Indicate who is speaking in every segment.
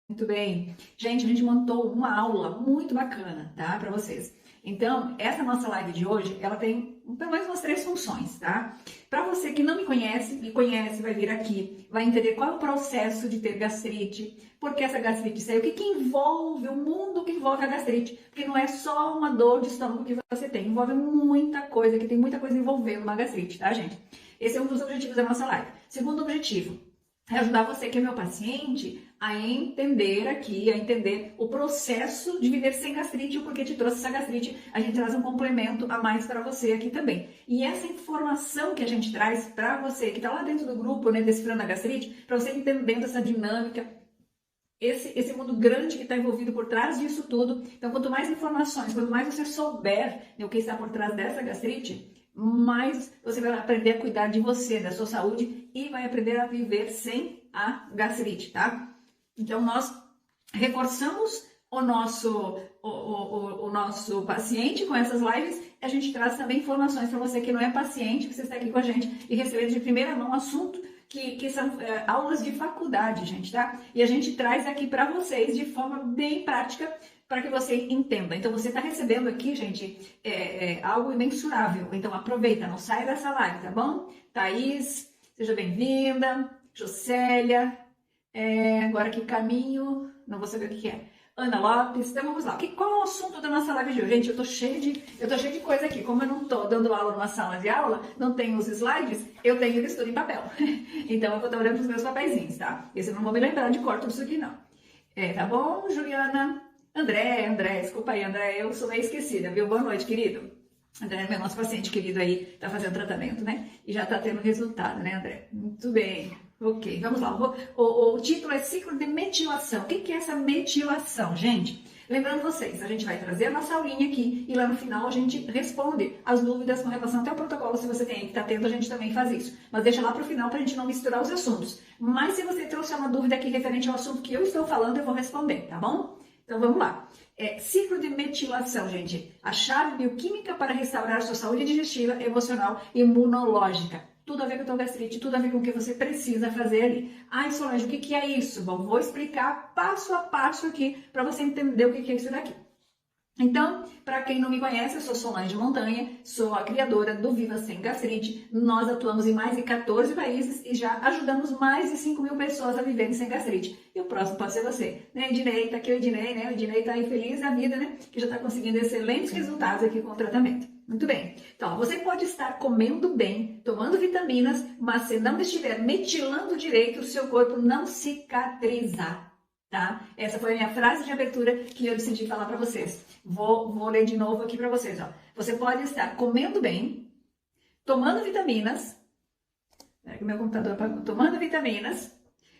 Speaker 1: Muito bem. Gente, a gente montou uma aula muito bacana, tá? Para vocês. Então, essa nossa live de hoje, ela tem pelo menos umas três funções, tá? Para você que não me conhece, vai vir aqui, vai entender qual é o processo de ter gastrite, por que essa gastrite saiu, o que envolve, o mundo que envolve a gastrite, porque não é só uma dor de estômago que você tem, envolve muita coisa, que tem muita coisa envolvendo uma gastrite, tá, gente? Esse é um dos objetivos da nossa live. Segundo objetivo, é ajudar você que é meu paciente a entender aqui, a entender o processo de viver sem gastrite, o porquê te trouxe essa gastrite. A gente traz um complemento a mais para você aqui também. E essa informação que a gente traz para você, que está lá dentro do grupo, né, Decifrando a Gastrite, para você entendendo essa dinâmica, esse mundo grande que está envolvido por trás disso tudo. Então, quanto mais informações, quanto mais você souber, né, o que está por trás dessa gastrite, mais você vai aprender a cuidar de você, da sua saúde e vai aprender a viver sem a gastrite, tá? Então, nós reforçamos o nosso paciente com essas lives. A gente traz também informações para você que não é paciente, que você está aqui com a gente e recebendo de primeira mão assunto que são aulas de faculdade, gente, tá? E a gente traz aqui para vocês de forma bem prática para que você entenda. Então, você está recebendo aqui, gente, algo imensurável. Então, aproveita, não sai dessa live, tá bom? Thaís, seja bem-vinda. Jocélia, agora que caminho, não vou saber o que é. Ana Lopes, então vamos lá. Qual é o assunto da nossa live de hoje? Gente, eu tô cheia de coisa aqui. Como eu não tô dando aula numa sala de aula, não tenho os slides, eu tenho isso tudo em papel. Então eu vou estar olhando para os meus papeizinhos, tá? Esse eu não vou me lembrar de cor tudo isso aqui, não. Tá bom, Juliana? André, desculpa aí, André, eu sou meio esquecida, viu? Boa noite, querido. André, meu nosso paciente querido aí, tá fazendo tratamento, né? E já tá tendo resultado, né, André? Muito bem. Ok, vamos lá. O título é ciclo de metilação. O que é essa metilação, gente? Lembrando vocês, a gente vai trazer a nossa aulinha aqui e lá no final a gente responde as dúvidas com relação até ao protocolo. Se você tem aí que tá tendo, a gente também faz isso. Mas deixa lá pro final pra gente não misturar os assuntos. Mas se você trouxe uma dúvida aqui referente ao assunto que eu estou falando, eu vou responder, tá bom? Então vamos lá. Ciclo de metilação, gente. A chave bioquímica para restaurar sua saúde digestiva, emocional e imunológica. Tudo a ver com a tua gastrite, tudo a ver com o que você precisa fazer ali. Ai, Solange, o que é isso? Bom, vou explicar passo a passo aqui para você entender o que é isso daqui. Então, para quem não me conhece, eu sou Solange Montanha, sou a criadora do Viva Sem Gastrite. Nós atuamos em mais de 14 países e já ajudamos mais de 5.000 pessoas a viverem sem gastrite. E o próximo pode ser você, né? Ednei, tá aqui o Ednei, né? O Ednei tá aí feliz da vida, né? Que já está conseguindo excelentes resultados aqui com o tratamento. Muito bem. Então, você pode estar comendo bem, tomando vitaminas, mas se não estiver metilando direito, o seu corpo não cicatrizar. Tá? Essa foi a minha frase de abertura que eu decidi falar para vocês. Vou ler de novo aqui para vocês. Ó. Você pode estar comendo bem, tomando vitaminas, meu computador apagou, tomando vitaminas,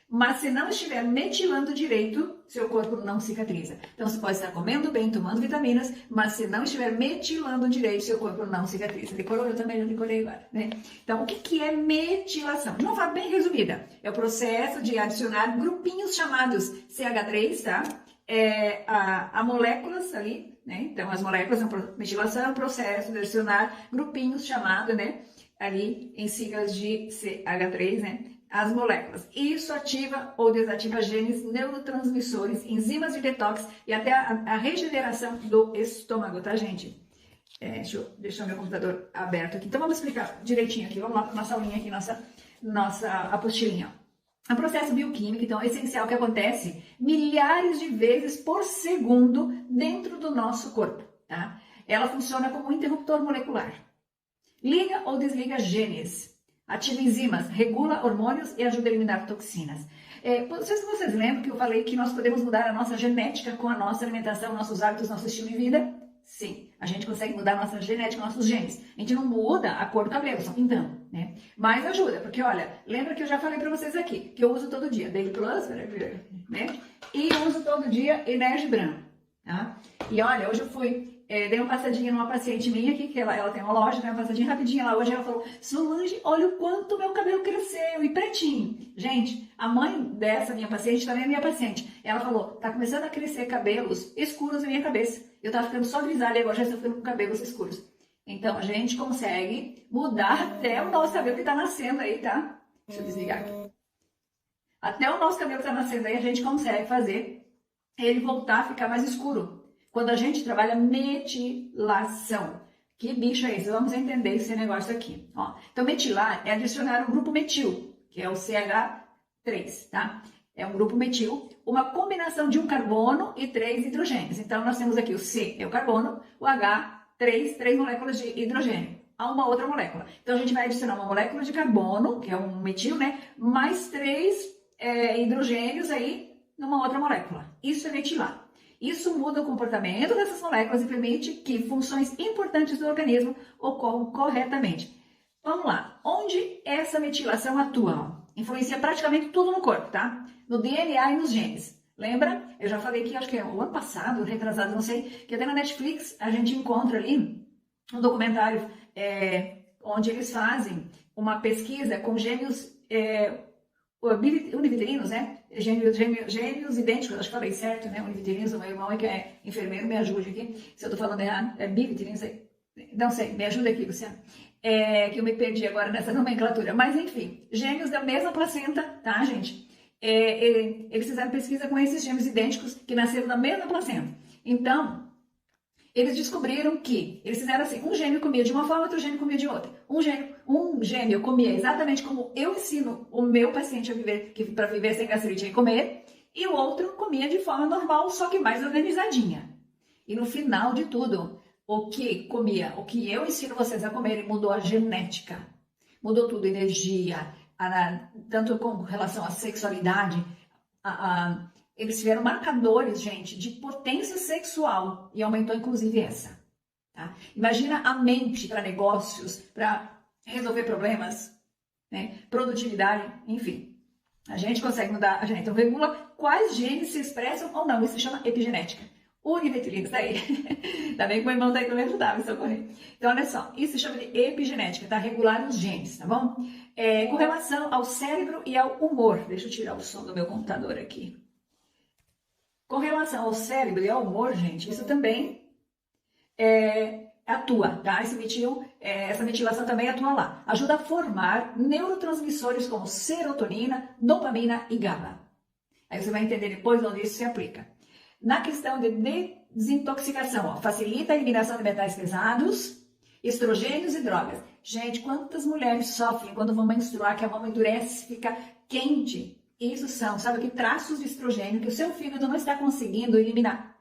Speaker 1: mas se não estiver metilando direito, seu corpo não cicatriza. Então, você pode estar comendo bem, tomando vitaminas, mas se não estiver metilando direito, seu corpo não cicatriza. Decorou? Eu também já decorei agora, né? Então, o que é metilação? De uma forma bem resumida, é o processo de adicionar grupinhos chamados CH3, tá? A moléculas ali, né? Então, as moléculas, metilação é um processo de adicionar grupinhos chamados, né? Ali em siglas de CH3, né? As moléculas. Isso ativa ou desativa genes, neurotransmissores, enzimas de detox e até a regeneração do estômago, tá, gente? Deixa eu deixar meu computador aberto aqui. Então, vamos explicar direitinho aqui. Vamos lá para nossa aulinha aqui, nossa apostilinha. É um processo bioquímico, então, é essencial que acontece milhares de vezes por segundo dentro do nosso corpo, tá? Ela funciona como um interruptor molecular. Liga ou desliga genes. Ativa enzimas, regula hormônios e ajuda a eliminar toxinas. Não sei se vocês lembram que eu falei que nós podemos mudar a nossa genética com a nossa alimentação, nossos hábitos, nosso estilo de vida? Sim, a gente consegue mudar a nossa genética, nossos genes. A gente não muda a cor do cabelo, só pintando, né? Mas ajuda, porque olha, lembra que eu já falei pra vocês aqui, que eu uso todo dia Daily Plus, né? E eu uso todo dia Energy Branco, tá? E olha, hoje eu dei uma passadinha numa paciente minha aqui, que ela tem uma loja, dei uma passadinha rapidinha lá hoje, ela falou, Solange, olha o quanto meu cabelo cresceu, e pretinho. Gente, a mãe dessa minha paciente também é minha paciente. Ela falou, tá começando a crescer cabelos escuros na minha cabeça. Eu tava ficando só grisalha e agora já estou ficando com cabelos escuros. Então, a gente consegue mudar até o nosso cabelo que tá nascendo aí, tá? Deixa eu desligar aqui. Até o nosso cabelo tá nascendo aí, a gente consegue fazer ele voltar a ficar mais escuro. Quando a gente trabalha metilação. Que bicho é esse? Vamos entender esse negócio aqui. Ó, então, metilar é adicionar o grupo metil, que é o CH3, tá? É um grupo metil, uma combinação de um carbono e 3 hidrogênios. Então, nós temos aqui o C, é o carbono, o H, três moléculas de hidrogênio, a uma outra molécula. Então, a gente vai adicionar uma molécula de carbono, que é um metil, né? Mais 3 hidrogênios aí numa outra molécula. Isso é metilar. Isso muda o comportamento dessas moléculas e permite que funções importantes do organismo ocorram corretamente. Vamos lá. Onde essa metilação atua? Influencia praticamente tudo no corpo, tá? No DNA e nos genes. Lembra? Eu já falei que acho que é o ano passado, retrasado, não sei, que até na Netflix a gente encontra ali um documentário onde eles fazem uma pesquisa com gêmeos univitelinos, né? Gêmeos idênticos, acho que falei certo, né? Univitelinos, o meu irmão que é enfermeiro, me ajude aqui, se eu tô falando errado, é bivitelinos, não sei, me ajuda aqui, Luciano, que eu me perdi agora nessa nomenclatura, mas enfim, gêmeos da mesma placenta, tá, gente? Eles fizeram pesquisa com esses gêmeos idênticos que nasceram da mesma placenta, então, eles descobriram que, eles fizeram assim, um gêmeo comia de uma forma, outro gêmeo comia de outra. Um gêmeo comia exatamente como eu ensino o meu paciente a viver, para viver sem gastrite e comer, e o outro comia de forma normal, só que mais organizadinha. E no final de tudo, o que eu ensino vocês a comerem mudou a genética, mudou tudo, energia, tanto com relação à sexualidade, eles tiveram marcadores, gente, de potência sexual e aumentou inclusive essa. Tá? Imagina a mente para negócios, para resolver problemas, né? Produtividade, enfim. A gente consegue mudar a genética. Então, regula quais genes se expressam ou não. Isso se chama epigenética. Univitelinos, tá aí. Ainda bem que meu irmão tá aí para me ajudar, me socorrer. Então, olha só, isso se chama de epigenética, tá? Regular os genes, tá bom? Com relação ao cérebro e ao humor. Deixa eu tirar o som do meu computador aqui. Com relação ao cérebro e ao humor, gente, isso também atua, tá? Essa metilação também atua lá. Ajuda a formar neurotransmissores como serotonina, dopamina e GABA. Aí você vai entender depois onde isso se aplica. Na questão de desintoxicação, ó, facilita a eliminação de metais pesados, estrogênios e drogas. Gente, quantas mulheres sofrem quando vão menstruar, que a mão endurece, fica quente? Isso são, sabe, que traços de estrogênio que o seu fígado não está conseguindo eliminar.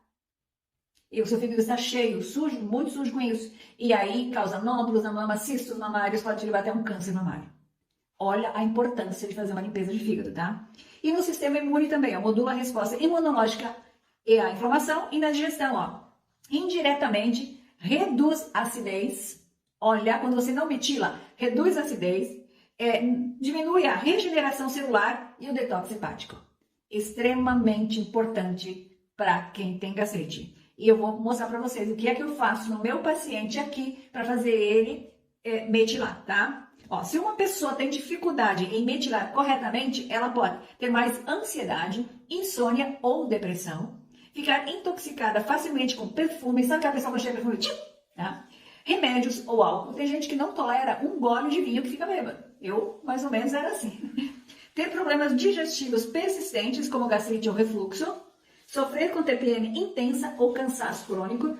Speaker 1: E o seu fígado está cheio, sujo, muito sujo com isso. E aí causa nódulos na mama, cistos mamários, pode te levar até um câncer mamário. Olha a importância de fazer uma limpeza de fígado, tá? E no sistema imune também, ó, modula a resposta imunológica e a inflamação. E na digestão, ó, indiretamente reduz a acidez. Olha, quando você não metila, reduz a acidez. Diminui a regeneração celular e o detox hepático. Extremamente importante para quem tem gastrite. E eu vou mostrar para vocês o que é que eu faço no meu paciente aqui para fazer ele metilar, tá? Ó, se uma pessoa tem dificuldade em metilar corretamente, ela pode ter mais ansiedade, insônia ou depressão, ficar intoxicada facilmente com perfume, sabe que a pessoa chega perfume, tá? Remédios ou álcool. Tem gente que não tolera um gole de vinho que fica bêbado. Eu, mais ou menos, era assim. Ter problemas digestivos persistentes, como gastrite ou refluxo. Sofrer com TPM intensa ou cansaço crônico.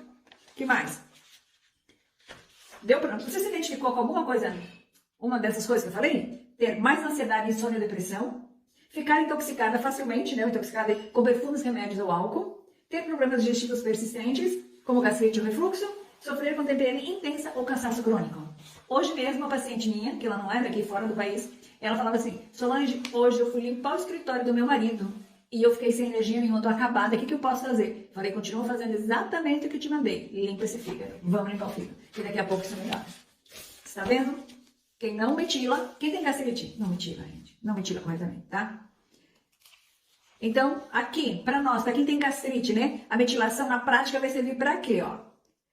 Speaker 1: Que mais? Você se identificou com alguma coisa? Uma dessas coisas que eu falei? Ter mais ansiedade, insônia ou depressão. Ficar intoxicada facilmente, né? Intoxicada com perfumes, remédios ou álcool. Ter problemas digestivos persistentes, como gastrite ou refluxo. Sofrer com TPM intensa ou cansaço crônico. Hoje mesmo, uma paciente minha, que ela não é daqui, fora do país, ela falava assim, Solange, hoje eu fui limpar o escritório do meu marido e eu fiquei sem energia nenhuma, tô acabada, o que eu posso fazer? Falei, continua fazendo exatamente o que eu te mandei. Limpa esse fígado, vamos limpar o fígado, que daqui a pouco isso melhora. Você tá vendo? Quem não metila, quem tem gastrite? Não metila, gente. Não metila corretamente, tá? Então, aqui, para nós, para quem tem gastrite, né? A metilação na prática vai servir para quê, ó?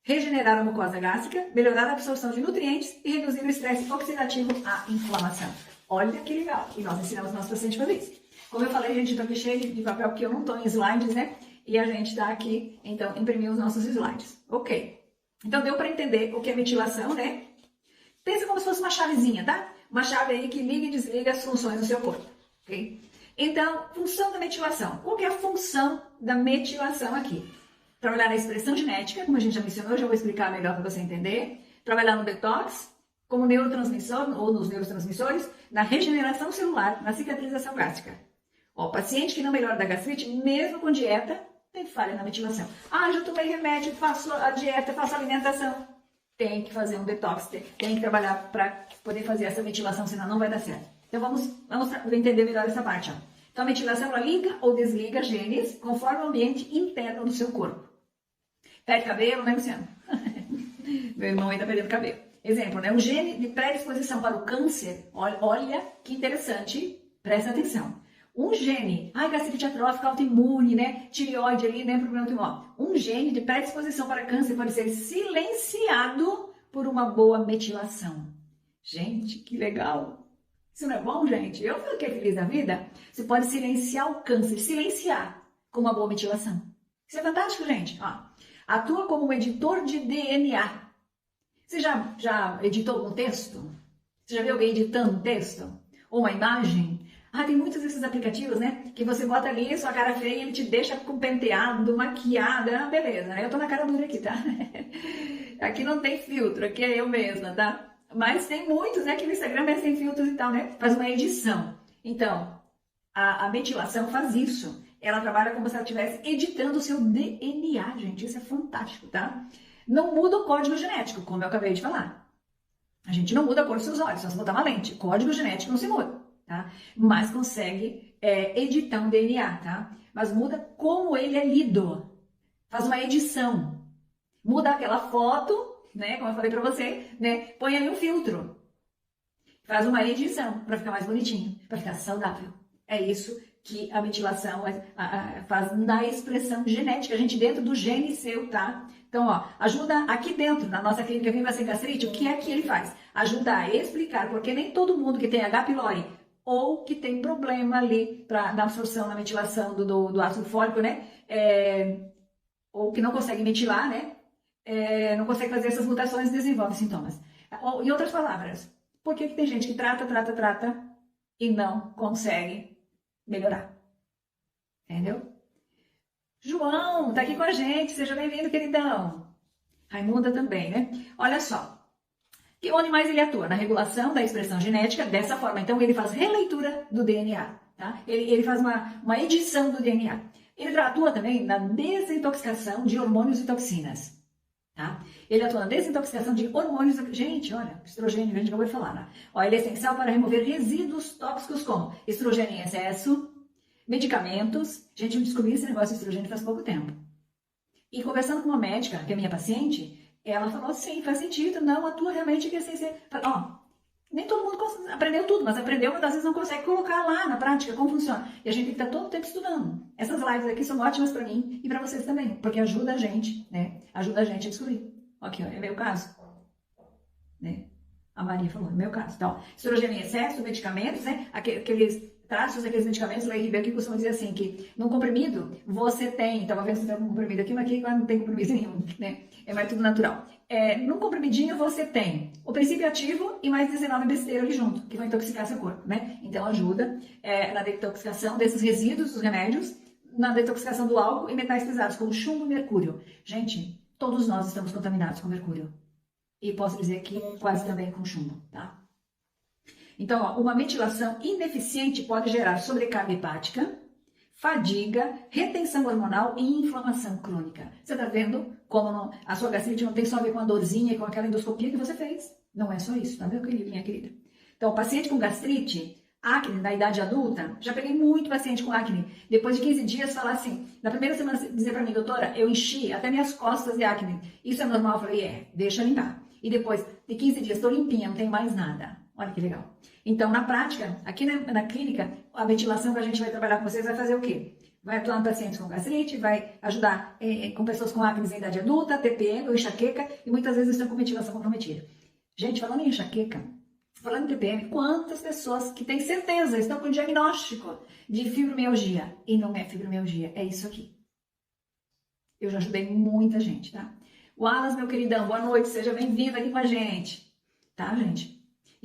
Speaker 1: Regenerar a mucosa gástrica, melhorar a absorção de nutrientes e reduzir o estresse oxidativo, a inflamação. Olha que legal! E nós ensinamos nossos pacientes a fazer isso. Como eu falei, gente, estou aqui cheio de papel porque eu não estou em slides, né? E a gente está aqui, então, imprimindo os nossos slides. Ok. Então, deu para entender o que é metilação, né? Pensa como se fosse uma chavezinha, tá? Uma chave aí que liga e desliga as funções do seu corpo, ok? Então, função da metilação. Qual que é a função da metilação aqui? Trabalhar na expressão genética, como a gente já mencionou, eu já vou explicar melhor para você entender. Trabalhar no detox, como neurotransmissor ou nos neurotransmissores, na regeneração celular, na cicatrização gástrica. O paciente que não melhora da gastrite, mesmo com dieta, tem falha na metilação. Ah, já tomei remédio, faço a dieta, faço a alimentação. Tem que fazer um detox, tem que trabalhar para poder fazer essa metilação, senão não vai dar certo. Então vamos entender melhor essa parte. Ó. Então a metilação ela liga ou desliga genes conforme o ambiente interno do seu corpo. Perde cabelo, né, Luciano? Meu irmão ainda perdendo cabelo. Exemplo, né? O gene de predisposição para o câncer, olha que interessante, presta atenção. Um gene, gastrite atrófica autoimune, né? Tireoide ali, né? Problema autoimune. Um gene de predisposição para câncer pode ser silenciado por uma boa metilação. Gente, que legal! Isso não é bom, gente? Eu fiquei feliz da vida. Você pode silenciar o câncer, silenciar com uma boa metilação. Isso é fantástico, gente. Ó, atua como um editor de DNA. Você já editou algum texto? Você já viu alguém editando um texto? Ou uma imagem? Tem muitos desses aplicativos, né? Que você bota ali, sua cara feia, ele te deixa com penteado, maquiada, beleza. Eu tô na cara dura aqui, tá? Aqui não tem filtro, aqui é eu mesma, tá? Mas tem muitos, né? Que no Instagram é sem filtros e tal, né? Faz uma edição. Então, a metilação faz isso. Ela trabalha como se ela estivesse editando o seu DNA, gente. Isso é fantástico, tá? Não muda o código genético, como eu acabei de falar. A gente não muda a cor dos seus olhos, só se botar uma lente. O código genético não se muda, tá? Mas consegue editar um DNA, tá? Mas muda como ele é lido. Faz uma edição. Muda aquela foto, né? Como eu falei pra você, né? Põe ali um filtro. Faz uma edição para ficar mais bonitinho, para ficar saudável. É isso que a metilação faz na expressão genética, a gente dentro do gene seu, tá? Então, ó, ajuda aqui dentro, na nossa clínica Viva Sem Gastrite, o que é que ele faz? Ajuda a explicar, porque nem todo mundo que tem H. pylori ou que tem problema ali na absorção, na metilação do ácido fólico, né? Ou que não consegue metilar, né? Não consegue fazer essas mutações e desenvolve sintomas. Em outras palavras, por que tem gente que trata e não consegue melhorar? Entendeu? João, tá aqui com a gente, seja bem-vindo, queridão. Raimunda também, né? Olha só, onde mais ele atua? Na regulação da expressão genética, dessa forma. Então, ele faz releitura do DNA, tá? Ele faz uma edição do DNA. Ele atua também na desintoxicação de hormônios e toxinas, tá? Ele atua na desintoxicação de hormônios... Gente, olha, estrogênio, a gente acabou de falar, né? Ó, ele é essencial para remover resíduos tóxicos como estrogênio em excesso, medicamentos. Gente, eu descobri esse negócio de estrogênio faz pouco tempo. E conversando com uma médica, que é minha paciente, ela falou, sim, faz sentido, não, atua realmente que assim, nem todo mundo aprendeu tudo, mas aprendeu, mas às vezes não consegue colocar lá na prática como funciona. E a gente tem que estar todo o tempo estudando. Essas lives aqui são ótimas para mim e para vocês também, porque ajuda a gente, né? Ajuda a gente a descobrir. Aqui, ó, é meu caso, né? A Maria falou, é meu caso. Então, estrogênio em excesso, medicamentos, né? Aqueles traços daqueles medicamentos, Lei Ribeiro que costuma dizer assim, que num comprimido você tem, então uma vez você tem um comprimido aqui, mas aqui não tem comprimido nenhum, né? É tudo natural. Num comprimidinho você tem o princípio ativo e mais 19 besteiras ali junto, que vai intoxicar seu corpo, né? Então ajuda na detoxicação desses resíduos dos remédios, na detoxicação do álcool e metais pesados, como chumbo e mercúrio. Gente, todos nós estamos contaminados com mercúrio. E posso dizer que quase também com chumbo, tá? Então, ó, uma metilação ineficiente pode gerar sobrecarga hepática, fadiga, retenção hormonal e inflamação crônica. Você tá vendo como a sua gastrite não tem só a ver com a dorzinha e com aquela endoscopia que você fez? Não é só isso, tá vendo, minha querida? Então, o paciente com gastrite, acne na idade adulta, já peguei muito paciente com acne. Depois de 15 dias, falar assim, na primeira semana dizer pra mim, doutora, eu enchi até minhas costas de acne. Isso é normal? Eu falei, deixa limpar. E depois de 15 dias, tô limpinha, não tem mais nada. Olha que legal. Então, na prática, aqui na clínica, a ventilação que a gente vai trabalhar com vocês vai fazer o quê? Vai atuar em pacientes com gastrite, vai ajudar com pessoas com acne em idade adulta, TPM ou enxaqueca, e muitas vezes estão com ventilação comprometida. Gente, falando em enxaqueca, falando em TPM, quantas pessoas que têm certeza estão com diagnóstico de fibromialgia, e não é fibromialgia, é isso aqui. Eu já ajudei muita gente, tá? Wallace, meu queridão, boa noite, seja bem-vindo aqui com a gente, tá, gente?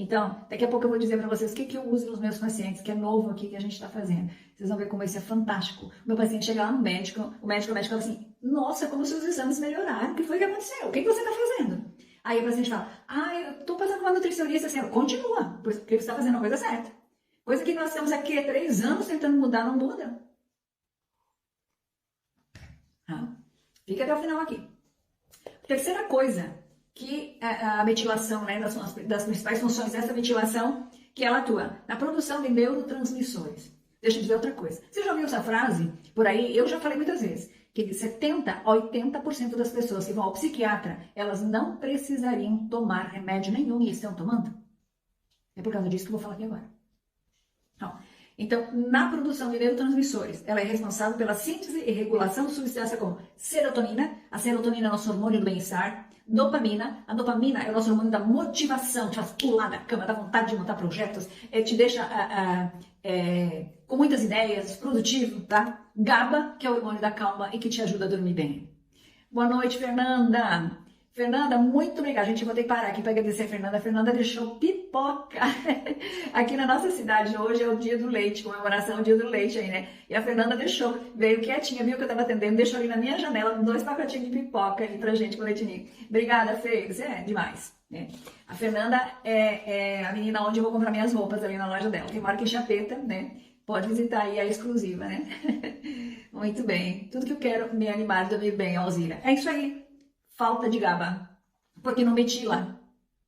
Speaker 1: Então, daqui a pouco eu vou dizer para vocês o que eu uso nos meus pacientes, que é novo aqui que a gente está fazendo. Vocês vão ver como isso é fantástico. O meu paciente chega lá no médico, o médico fala assim, nossa, como seus exames melhoraram, o que foi que aconteceu? O que você está fazendo? Aí o paciente fala, eu estou passando com uma nutricionista, assim, continua, porque você está fazendo a coisa certa. Coisa que nós estamos aqui há 3 anos tentando mudar, não muda. Fica até o final aqui. Terceira coisa, que a metilação, né, das principais funções dessa metilação, que ela atua na produção de neurotransmissores. Deixa eu dizer outra coisa. Você já ouviu essa frase? Por aí, eu já falei muitas vezes, que de 70% a 80% das pessoas que vão ao psiquiatra, elas não precisariam tomar remédio nenhum e estão tomando? É por causa disso que eu vou falar aqui agora. Então, na produção de neurotransmissores, ela é responsável pela síntese e regulação de substâncias como serotonina, a serotonina é nosso hormônio do bem-estar, dopamina, a dopamina é o nosso hormônio da motivação, te faz pular da cama, dá vontade de montar projetos, te deixa com muitas ideias, produtivo, tá? GABA, que é o hormônio da calma e que te ajuda a dormir bem. Boa noite, Fernanda. Fernanda, muito obrigada. Gente, eu vou ter que parar aqui para agradecer a Fernanda. A Fernanda deixou pipoca aqui na nossa cidade. Hoje é o dia do leite, comemoração do dia do leite aí, né? E a Fernanda deixou, veio quietinha, viu que eu estava atendendo, deixou ali na minha janela 2 pacotinhos de pipoca ali pra gente com leitinho. Obrigada, Fê. Você é demais, né? A Fernanda é a menina onde eu vou comprar minhas roupas ali na loja dela. Tem mora aqui em Chapeta, né? Pode visitar aí a exclusiva, né? Muito bem. Tudo que eu quero me animar a dormir bem, Alzira. É isso aí. Falta de GABA, porque não metila.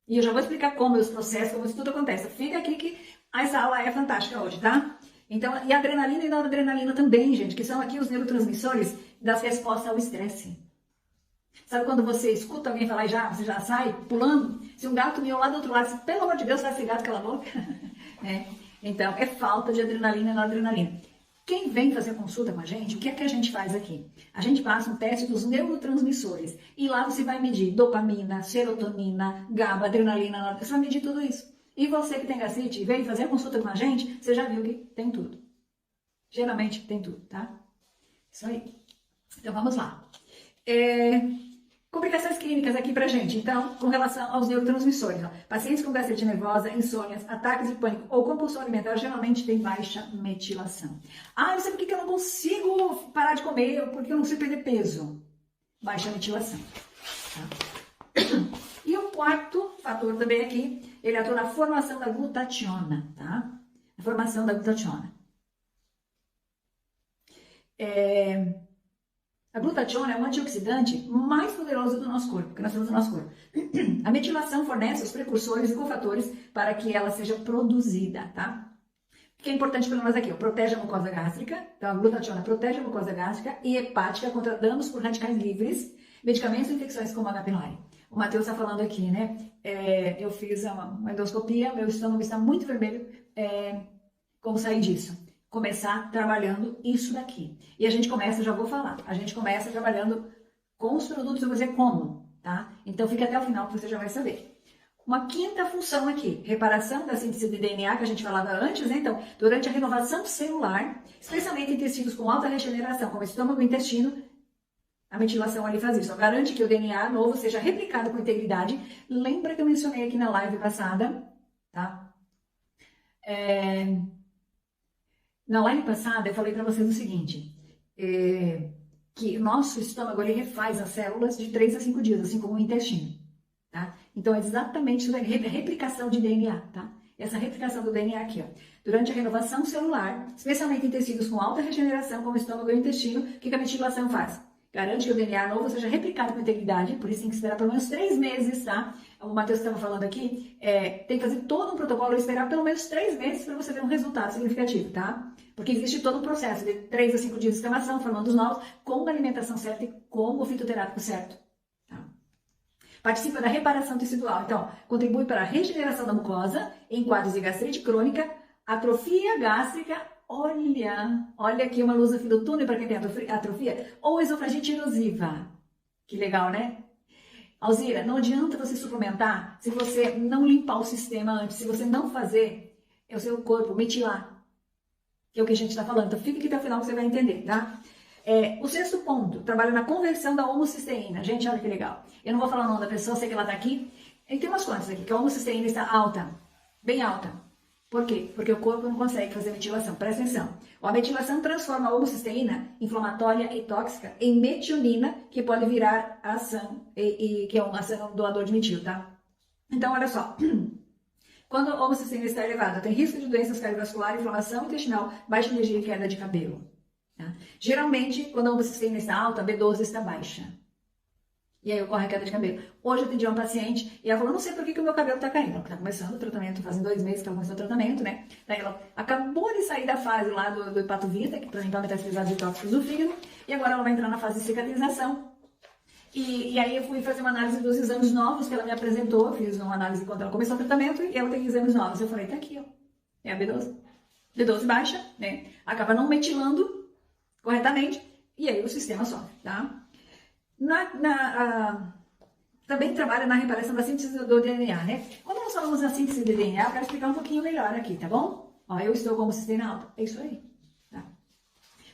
Speaker 1: E eu já vou explicar como os processos, como isso tudo acontece. Fica aqui que essa aula é fantástica hoje, tá? Então, e a adrenalina e a noradrenalina também, gente, que são aqui os neurotransmissores das respostas ao estresse. Sabe quando você escuta alguém falar e você já sai pulando? Se um gato miou lá do outro lado, você, pelo amor de Deus, vai esse gato cala a boca. Então, é falta de adrenalina e noradrenalina. Quem vem fazer consulta com a gente, o que é que a gente faz aqui? A gente passa um teste dos neurotransmissores e lá você vai medir dopamina, serotonina, GABA, adrenalina, você vai medir tudo isso. E você que tem gastrite e veio fazer a consulta com a gente, você já viu que tem tudo. Geralmente tem tudo, tá? Isso aí. Então vamos lá. Complicações clínicas aqui pra gente, então, com relação aos neurotransmissores. Pacientes com gastrite nervosa, insônias, ataques de pânico ou compulsão alimentar geralmente têm baixa metilação. Não sei por que eu não consigo parar de comer, porque eu não consigo perder peso. Baixa metilação. Tá? E o quarto fator também aqui, ele atua na formação da glutationa, tá? A formação da glutationa. A glutationa é um antioxidante mais poderoso do nosso corpo, que nós temos no nosso corpo. A metilação fornece os precursores e cofatores para que ela seja produzida, tá? O que é importante para nós aqui? Protege a mucosa gástrica, então a glutationa protege a mucosa gástrica e hepática contra danos por radicais livres, medicamentos e infecções como H. pylori. O Matheus está falando aqui, né? Eu fiz uma endoscopia, meu estômago está muito vermelho, como sair disso? Começar trabalhando isso daqui. E a gente começa, já vou falar, a gente começa trabalhando com os produtos, eu vou dizer como, tá? Então fica até o final que você já vai saber. Uma quinta função aqui, reparação da síntese de DNA, que a gente falava antes, né? Então, durante a renovação celular, especialmente em tecidos com alta regeneração, como estômago e intestino, a metilação ali faz isso. Garante que o DNA novo seja replicado com integridade. Lembra que eu mencionei aqui na live passada, tá? Na live passada, eu falei para vocês o seguinte, que o nosso estômago, ele refaz as células de 3 a 5 dias, assim como o intestino, tá? Então, é exatamente isso, replicação de DNA, tá? Essa replicação do DNA aqui, ó. Durante a renovação celular, especialmente em tecidos com alta regeneração, como o estômago e o intestino, o que a metilação faz? Garante que o DNA novo seja replicado com integridade, por isso tem que esperar pelo menos 3 meses, tá? O Matheus estava falando aqui, tem que fazer todo um protocolo e esperar pelo menos 3 meses para você ver um resultado significativo, tá? Porque existe todo um processo de 3 a 5 dias de exclamação, formando os novos, com a alimentação certa e com o fitoterápico certo. Tá? Participa da reparação tecidual, então, contribui para a regeneração da mucosa em quadros de gastrite crônica, atrofia gástrica, olha aqui uma luz no fim do túnel para quem tem atrofia, ou esofagite erosiva. Que legal, né? Alzira, não adianta você suplementar se você não limpar o sistema antes, se você não fazer o seu corpo metilar, que é o que a gente está falando. Então fica aqui até o final que você vai entender, tá? O sexto ponto, trabalha na conversão da homocisteína. Gente, olha que legal. Eu não vou falar o nome da pessoa, sei que ela está aqui. E tem umas quantas aqui, que a homocisteína está alta. bem alta. Por quê? Porque o corpo não consegue fazer metilação. Presta atenção. A metilação transforma a homocisteína, inflamatória e tóxica, em metionina, que pode virar ação, que é uma ação doador de metil, tá? Então, olha só. Quando a homocisteína está elevada, tem risco de doenças cardiovasculares, inflamação intestinal, baixa energia e queda de cabelo. Tá? Geralmente, quando a homocisteína está alta, a B12 está baixa. E aí ocorre a queda de cabelo. Hoje eu atendi uma paciente e ela falou, não sei por que o meu cabelo tá caindo. Ela tá começando o tratamento, fazem 2 meses que ela começou o tratamento, né? Daí ela acabou de sair da fase lá do hepatovita, que para limpar metastizados e tóxicos do fígado, e agora ela vai entrar na fase de cicatrização. E aí eu fui fazer uma análise dos exames novos que ela me apresentou, eu fiz uma análise quando ela começou o tratamento, e ela tem exames novos. Eu falei, tá aqui, ó, é a B12. B12 baixa, né? Acaba não metilando corretamente, e aí o sistema sofre, tá? Também trabalha na reparação da síntese do DNA, né? Quando nós falamos da síntese do DNA, eu quero explicar um pouquinho melhor aqui, tá bom? Ó, eu estou com homocisteína alta, é isso aí, tá?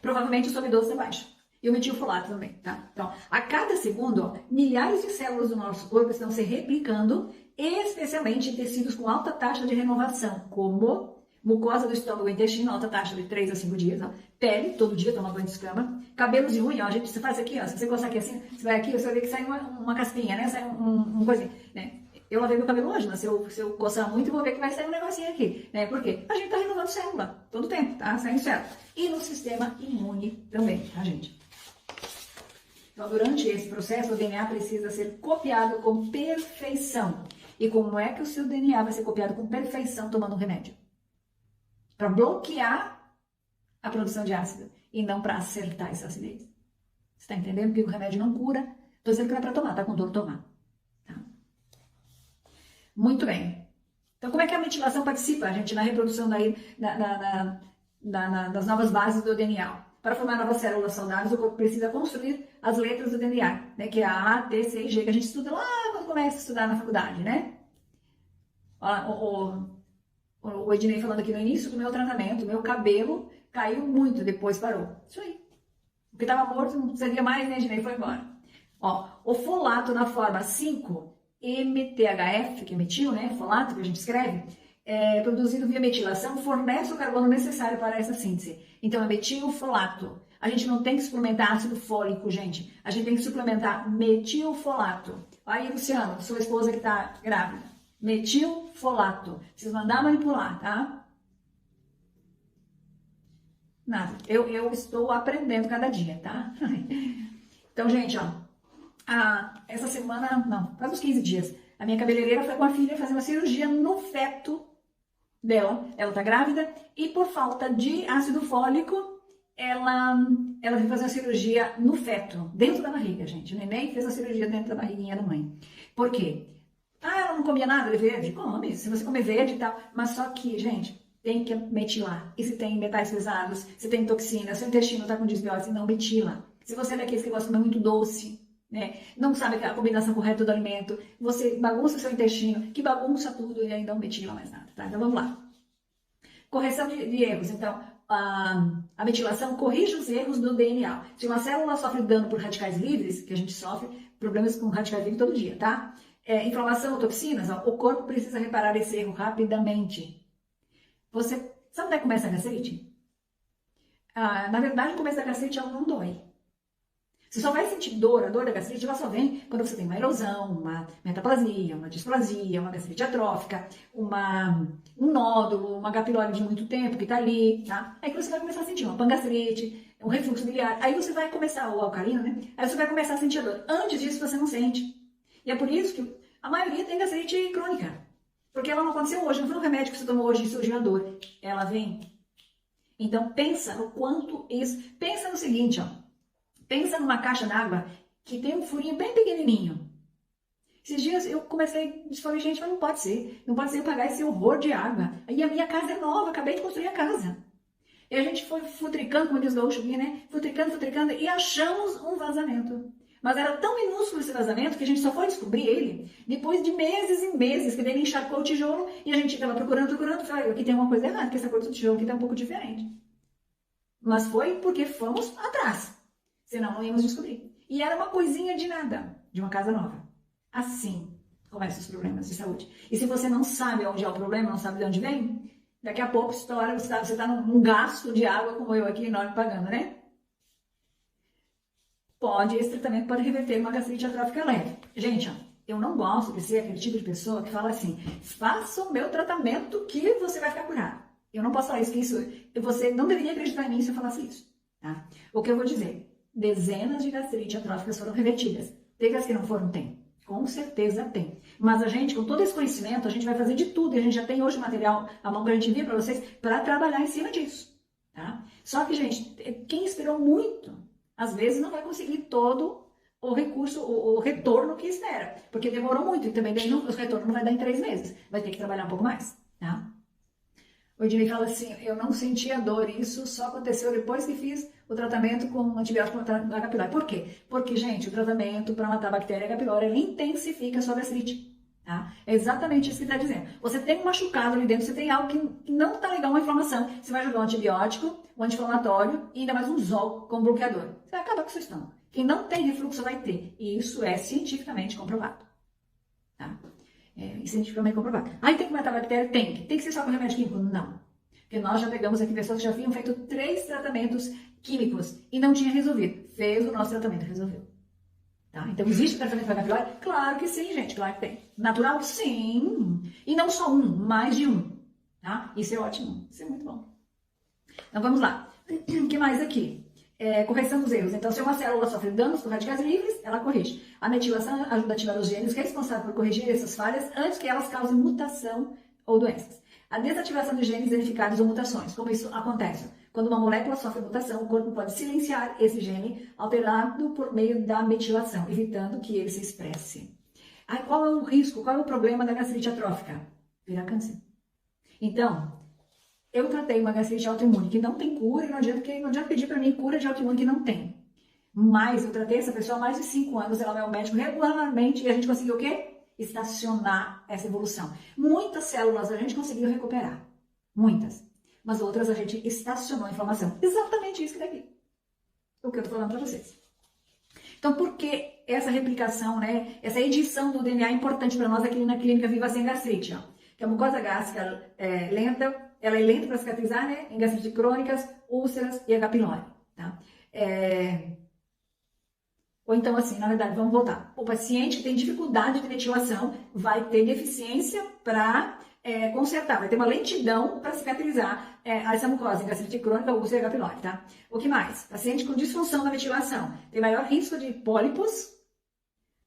Speaker 1: Provavelmente o sua B12 é baixa. E o metilfolato também, tá? Então, a cada segundo, ó, milhares de células do nosso corpo estão se replicando, especialmente em tecidos com alta taxa de renovação, como mucosa do estômago e intestino, alta taxa de 3 a 5 dias, ó. Pele, todo dia toma banho de escama. Cabelos e unha, ó, gente, você faz aqui, ó, se você gostar aqui assim, você vai aqui, você vai ver que sai uma caspinha, né? Sai um coisinha, né? Eu lavei meu cabelo hoje, mas se eu coçar muito, eu vou ver que vai sair um negocinho aqui, né? Por quê? A gente tá renovando célula, todo tempo, tá? Saindo célula. E no sistema imune também, tá, gente? Então, durante esse processo, o DNA precisa ser copiado com perfeição. E como é que o seu DNA vai ser copiado com perfeição tomando um remédio? Para bloquear a produção de ácido e não para acertar essa acidez. Você está entendendo que o remédio não cura? Estou dizendo que não é para tomar, tá com dor, tomar. Tá? Muito bem. Então, como é que a metilação participa, gente, na reprodução das novas bases do DNA? Para formar novas células saudáveis, o corpo precisa construir as letras do DNA, né? Que é a A, T, C e G, que a gente estuda lá quando começa a estudar na faculdade, né? O Ednei falando aqui no início do meu tratamento, meu cabelo caiu muito, depois parou. Isso aí. O que estava morto não servia mais, né, Ednei? Foi embora. Ó, o folato na forma 5-MTHF, que é metil, né? Folato, que a gente escreve, produzido via metilação, fornece o carbono necessário para essa síntese. Então, é metilfolato. A gente não tem que suplementar ácido fólico, gente. A gente tem que suplementar metilfolato. Aí, Luciano, sua esposa que está grávida. Metilfolato. Vocês mandar manipular, tá? Nada. Eu estou aprendendo cada dia, tá? Então, gente, ó. Essa semana, não, faz uns 15 dias, a minha cabeleireira foi com a filha fazer uma cirurgia no feto dela. Ela tá grávida e por falta de ácido fólico, ela veio fazer uma cirurgia no feto, dentro da barriga, gente. O neném fez a cirurgia dentro da barriguinha da mãe. Por quê? Ela não comia nada de verde? Come, se você comer verde e tal. Mas só que, gente, tem que metilar. E se tem metais pesados, se tem toxina, seu intestino tá com desbiose, não metila. Se você é daqueles que gosta de comer muito doce, né, não sabe a combinação correta do alimento, você bagunça o seu intestino, que bagunça tudo e aí não metila mais nada, tá? Então vamos lá. Correção de erros. Então, a metilação corrige os erros do DNA. Se uma célula sofre dano por radicais livres, que a gente sofre problemas com radicais livres todo dia, tá? Inflamação ou toxinas, ó, o corpo precisa reparar esse erro rapidamente. Você sabe onde é que começa a gastrite? Na verdade, o começo da gastrite ela não dói. Você só vai sentir dor, a dor da gastrite, ela só vem quando você tem uma erosão, uma metaplasia, uma displasia, uma gastrite atrófica, um nódulo, uma H. pylori de muito tempo que tá ali, tá? Aí que você vai começar a sentir uma pangastrite, um refluxo biliar, aí você vai começar, o alcalino, né? Aí você vai começar a sentir a dor. Antes disso, você não sente. E é por isso que a maioria tem gastrite crônica. Porque ela não aconteceu hoje, não foi um remédio que você tomou hoje e surgiu a dor. Ela vem. Então, pensa no quanto isso... Pensa no seguinte, ó. Pensa numa caixa d'água que tem um furinho bem pequenininho. Esses dias eu falei, gente, mas não pode ser. Não pode ser eu pagar esse horror de água. E a minha casa é nova, acabei de construir a casa. E a gente foi futricando, como diz o gaúcho, né? Futricando, e achamos um vazamento. Mas era tão minúsculo esse vazamento que a gente só foi descobrir ele depois de meses e meses, que daí ele encharcou o tijolo e a gente estava procurando, falei, aqui tem uma coisa errada, que essa cor do tijolo aqui está um pouco diferente. Mas foi porque fomos atrás, senão não íamos descobrir. E era uma coisinha de nada, de uma casa nova. Assim, começam os problemas de saúde. E se você não sabe onde é o problema, não sabe de onde vem, daqui a pouco estoura, você está num gasto de água, como eu aqui, enorme, pagando, né? Esse tratamento pode reverter uma gastrite atrófica leve. Gente, ó, eu não gosto de ser aquele tipo de pessoa que fala assim, faça o meu tratamento que você vai ficar curado. Eu não posso falar isso, você não deveria acreditar em mim se eu falasse isso, tá? O que eu vou dizer, dezenas de gastrite atróficas foram revertidas. Tem as que não foram? Tem. Com certeza tem. Mas a gente, com todo esse conhecimento, a gente vai fazer de tudo. E a gente já tem hoje material à mão que a gente envia para vocês para trabalhar em cima disso, tá? Só que, gente, quem esperou muito, às vezes não vai conseguir todo o recurso, o retorno que espera. Porque demorou muito e também o retorno não vai dar em 3 meses. Vai ter que trabalhar um pouco mais, tá? O Ednei fala assim, eu não sentia dor, isso só aconteceu depois que fiz o tratamento com antibiótico para matar a H. pylori. Por quê? Porque, gente, o tratamento para matar a bactéria H. pylori, ele intensifica a sua gastrite. Tá? É exatamente isso que ele está dizendo. Você tem um machucado ali dentro, você tem algo que não está legal, uma inflamação. Você vai jogar um antibiótico, um anti-inflamatório e ainda mais um ZOL como bloqueador. Você vai acabar com o seu estômago. Quem não tem refluxo vai ter. E isso é cientificamente comprovado. Tá? Cientificamente comprovado. Aí tem que matar a bactéria? Tem. Tem que ser só com remédio químico? Não. Porque nós já pegamos aqui pessoas que já haviam feito 3 tratamentos químicos e não tinha resolvido. Fez o nosso tratamento, resolveu. Tá? Então, existe tratamento para H. pylori? Claro que sim, gente, claro que tem. Natural? Sim. E não só um, mais de um. Tá? Isso é ótimo, isso é muito bom. Então, vamos lá. O que mais aqui? Correção dos erros. Então, se uma célula sofre danos por radicais livres, ela corrige. A metilação ajuda a ativar os genes responsáveis por corrigir essas falhas antes que elas causem mutação ou doenças. A desativação de genes danificados ou mutações. Como isso acontece? Quando uma molécula sofre mutação, o corpo pode silenciar esse gene alterado por meio da metilação, evitando que ele se expresse. Aí, qual é o risco, qual é o problema da gastrite atrófica? Virar câncer. Então, eu tratei uma gastrite autoimune que não tem cura, e não adianta pedir para mim cura de autoimune que não tem. Mas eu tratei essa pessoa há mais de 5 anos, ela é meu médico regularmente, e a gente conseguiu o quê? Estacionar essa evolução. Muitas células a gente conseguiu recuperar. Muitas. Mas outras a gente estacionou a inflamação. Exatamente isso que daqui. O que eu tô falando para vocês. Então, por que essa replicação, né? Essa edição do DNA é importante para nós aqui na clínica Viva Sem Gastrite, ó. Que a mucosa gástrica lenta, ela é lenta para cicatrizar, né? Em gastrite crônicas, úlceras e H. pylori, tá? Ou então, assim, na verdade, vamos voltar. O paciente que tem dificuldade de metilação vai ter deficiência para consertar, vai ter uma lentidão para cicatrizar essa mucosa em gastrite crônica, úlcera e H. pylori, tá? O que mais? Paciente com disfunção da metilação tem maior risco de pólipos.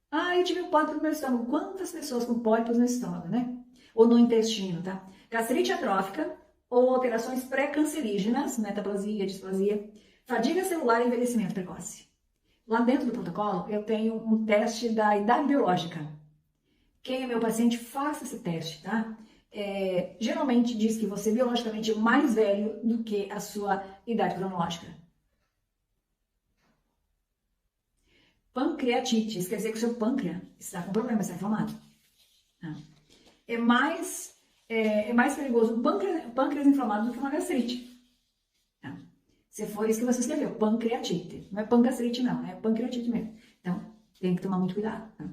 Speaker 1: Ah, eu tive um pólipo no meu estômago. Quantas pessoas com pólipos no estômago, né? Ou no intestino, tá? Gastrite atrófica ou alterações pré-cancerígenas, metaplasia, displasia, fadiga celular e envelhecimento precoce. Lá dentro do protocolo, eu tenho um teste da idade biológica. Quem é meu paciente, faça esse teste, tá? Geralmente diz que você é biologicamente mais velho do que a sua idade cronológica. Pancreatite, isso quer dizer que o seu pâncreas está com problema, está inflamado. Tá? É mais perigoso um pâncreas inflamado do que uma gastrite. Tá? Se for isso que você escreveu, pancreatite. Não é pangastrite não, é pancreatite mesmo. Então, tem que tomar muito cuidado. Tá?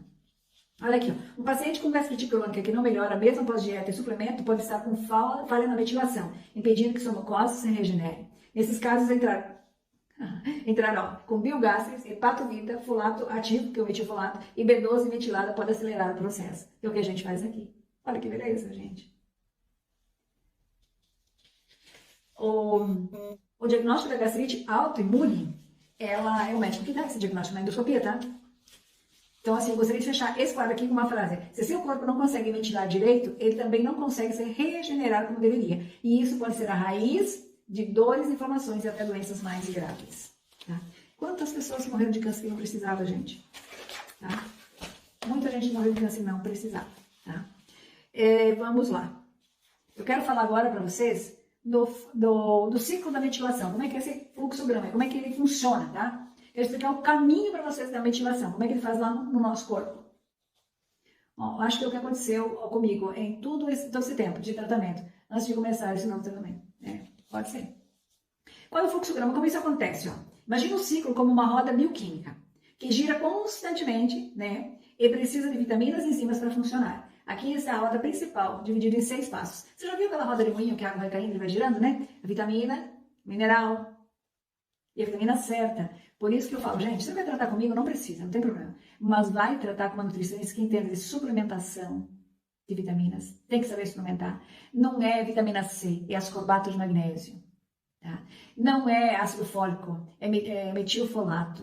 Speaker 1: Olha aqui, ó. Um paciente com gastrite crônica que não melhora mesmo após dieta e suplemento pode estar com falha na metilação, impedindo que sua mucosa se regenere. Nesses casos, entrarão com biogástricos, hepatovita, folato ativo, que é o metilfolato, e B12 metilada pode acelerar o processo. É o que a gente faz aqui. Olha que beleza, gente. O diagnóstico da gastrite autoimune, ela é o médico que dá esse diagnóstico na endoscopia, tá? Então, assim, eu gostaria de fechar esse quadro aqui com uma frase. Se seu corpo não consegue ventilar direito, ele também não consegue se regenerar como deveria. E isso pode ser a raiz de dores, inflamações e até doenças mais graves. Tá? Quantas pessoas morreram de câncer que não precisava, gente? Tá? Muita gente morreu de câncer que não precisava. Tá? Vamos lá. Eu quero falar agora para vocês do ciclo da metilação. Como é que é esse fluxograma? Como é que ele funciona, tá? Quero explicar o caminho para vocês da metilação. Como é que ele faz lá no nosso corpo. Bom, acho que é o que aconteceu comigo em todo esse tempo de tratamento, antes de começar esse novo tratamento. Pode ser. Qual é o fluxograma? Como isso acontece? Ó? Imagina o ciclo como uma roda bioquímica, que gira constantemente, né? e precisa de vitaminas e enzimas para funcionar. Aqui está a roda principal, dividida em 6 passos. Você já viu aquela roda de moinho que a água vai caindo e vai girando, né? A vitamina, mineral e a vitamina certa. Por isso que eu falo, gente, você vai tratar comigo? Não precisa, não tem problema. Mas vai tratar com uma nutricionista que entenda de suplementação de vitaminas. Tem que saber suplementar. Não é vitamina C, é ascorbato de magnésio. Tá? Não é ácido fólico, é metilfolato.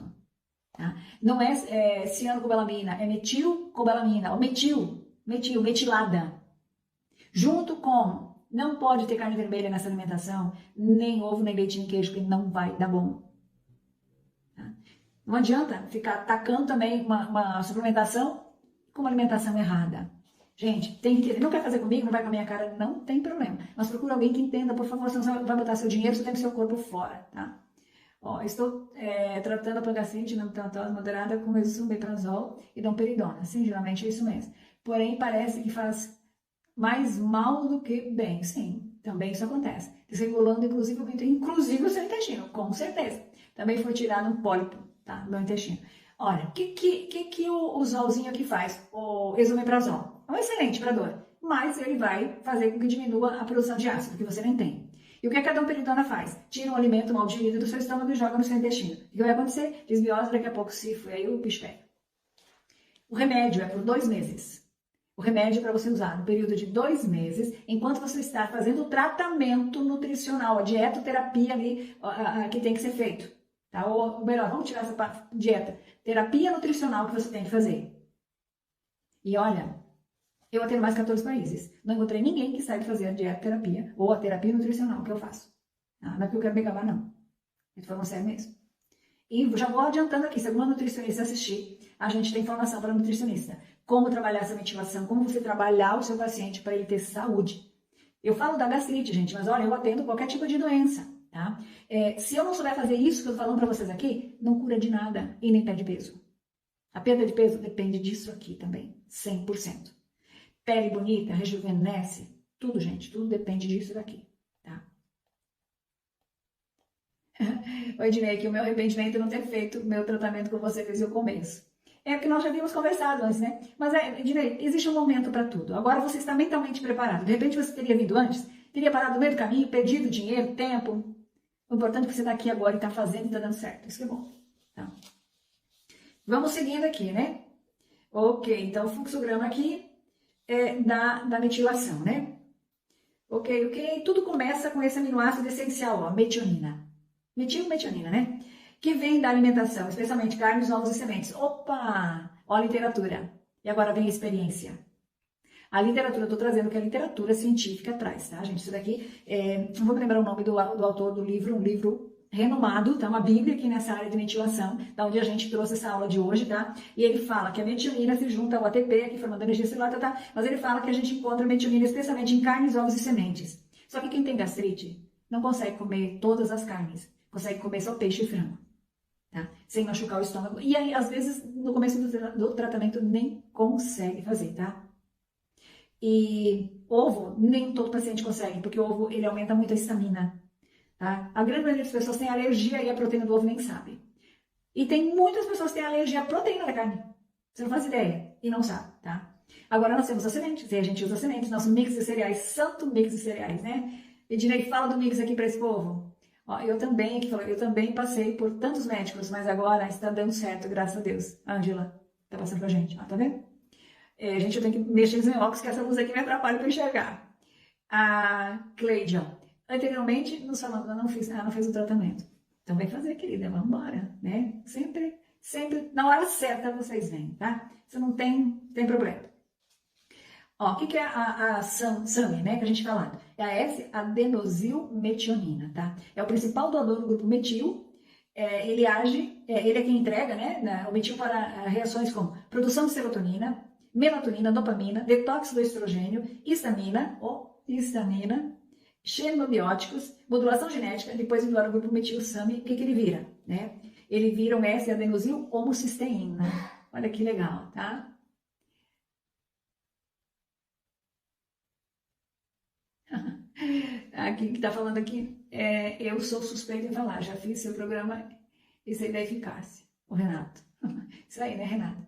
Speaker 1: Tá? Não é cianocobalamina, é metilcobalamina, ou metilada. Junto com, não pode ter carne vermelha nessa alimentação, nem ovo, nem leite, nem queijo, porque não vai dar bom. Tá? Não adianta ficar tacando também uma suplementação com uma alimentação errada. Gente, tem que, não quer fazer comigo, não vai com a minha cara, não tem problema. Mas procura alguém que entenda, por favor, senão você vai botar seu dinheiro, você tem seu corpo fora, tá? Ó, estou tratando a pancreatite na metanotrose moderada com esomeprazol e domperidona. Sim, geralmente é isso mesmo. Porém, parece que faz mais mal do que bem. Sim, também isso acontece. Desregulando, inclusive o seu intestino, com certeza. Também foi tirado um pólipo, tá? Do meu intestino. Olha, o que o solzinho aqui faz? O esomeprazol. É um excelente para dor, mas ele vai fazer com que diminua a produção de ácido, que você nem tem. E o que a domperidona faz? Tira um alimento mal digerido do seu estômago e joga no seu intestino. O que vai acontecer? Desbiose, daqui a pouco cifra, e aí o bicho pega. O remédio é por 2 meses. O remédio é para você usar no período de 2 meses, enquanto você está fazendo o tratamento nutricional, a dietoterapia ali que tem que ser feito. Tá? Ou melhor, vamos tirar essa dieta. Terapia nutricional que você tem que fazer. E olha, eu atendo mais 14 países. Não encontrei ninguém que saiba fazer a dietoterapia ou a terapia nutricional que eu faço. Não é porque eu quero me gabar, não. Eu tô falando sério mesmo. E já vou adiantando aqui, se alguma nutricionista assistir, a gente tem informação para nutricionista. Como trabalhar essa motivação, como você trabalhar o seu paciente para ele ter saúde. Eu falo da gastrite, gente, mas olha, eu atendo qualquer tipo de doença, tá? Se eu não souber fazer isso que eu tô falando para vocês aqui, não cura de nada e nem perde peso. A perda de peso depende disso aqui também, 100%. Pele bonita, rejuvenesce, tudo, gente, tudo depende disso daqui, tá? Oi, Ednei, que o meu arrependimento é não ter feito o meu tratamento com você desde o começo. É porque nós já havíamos conversado antes, né? Mas, Ednei, existe um momento para tudo. Agora você está mentalmente preparado. De repente você teria vindo antes, teria parado no meio do caminho, perdido dinheiro, tempo. O importante é que você está aqui agora e está fazendo e está dando certo. Isso que é bom. Tá? Vamos seguindo aqui, né? Ok, então o fluxograma aqui é da metilação, né? Ok. Tudo começa com esse aminoácido essencial, ó, metionina. Metionina, né? Que vem da alimentação, especialmente carnes, ovos e sementes. Opa! Ó a literatura. E agora vem a experiência. A literatura, eu estou trazendo o que a literatura científica traz, tá, gente? Isso daqui, não vou me lembrar o nome do autor do livro, um livro renomado, tá? Uma bíblia aqui nessa área de metilação, da onde a gente trouxe essa aula de hoje, tá? E ele fala que a metionina se junta ao ATP, aqui formando energia celular, tá? Mas ele fala que a gente encontra metionina especialmente em carnes, ovos e sementes. Só que quem tem gastrite não consegue comer todas as carnes, consegue comer só peixe e frango. Tá? Sem machucar o estômago. E aí, às vezes, no começo do tratamento, nem consegue fazer, tá? E ovo, nem todo paciente consegue, porque o ovo, ele aumenta muito a estamina, tá? A grande maioria das pessoas tem alergia e a proteína do ovo nem sabe. E tem muitas pessoas que têm alergia à proteína da carne. Você não faz ideia e não sabe, tá? Agora nós temos as sementes, e a gente usa sementes, nosso mix de cereais, santo mix de cereais, né? Ednei, fala do mix aqui para esse povo. Ó, eu também passei por tantos médicos, mas agora está dando certo, graças a Deus. A Ângela tá passando pra gente, ó, tá vendo? Gente, eu tenho que mexer nos meus óculos, que essa luz aqui me atrapalha para enxergar. A Cleidion, anteriormente, nos falando, ela não fez o tratamento. Então vem fazer, querida, vamos embora, né? Sempre, na hora certa vocês vêm, tá? Você não tem problema. Ó, o que é a SAMe, né, que a gente falando? É a S-adenosilmetionina, tá? É o principal doador do grupo metil. Ele é quem entrega, né, o metil para reações como produção de serotonina, melatonina, dopamina, detox do estrogênio, histamina, xenobióticos, modulação genética. Depois ele doa o grupo metil SAMe. O que ele vira, né? Ele vira um S-adenosil-homocisteína. Olha que legal, tá? Aqui que está falando aqui, eu sou suspeita em falar, já fiz seu programa e sei da eficácia. O Renato. Isso aí, né, Renato?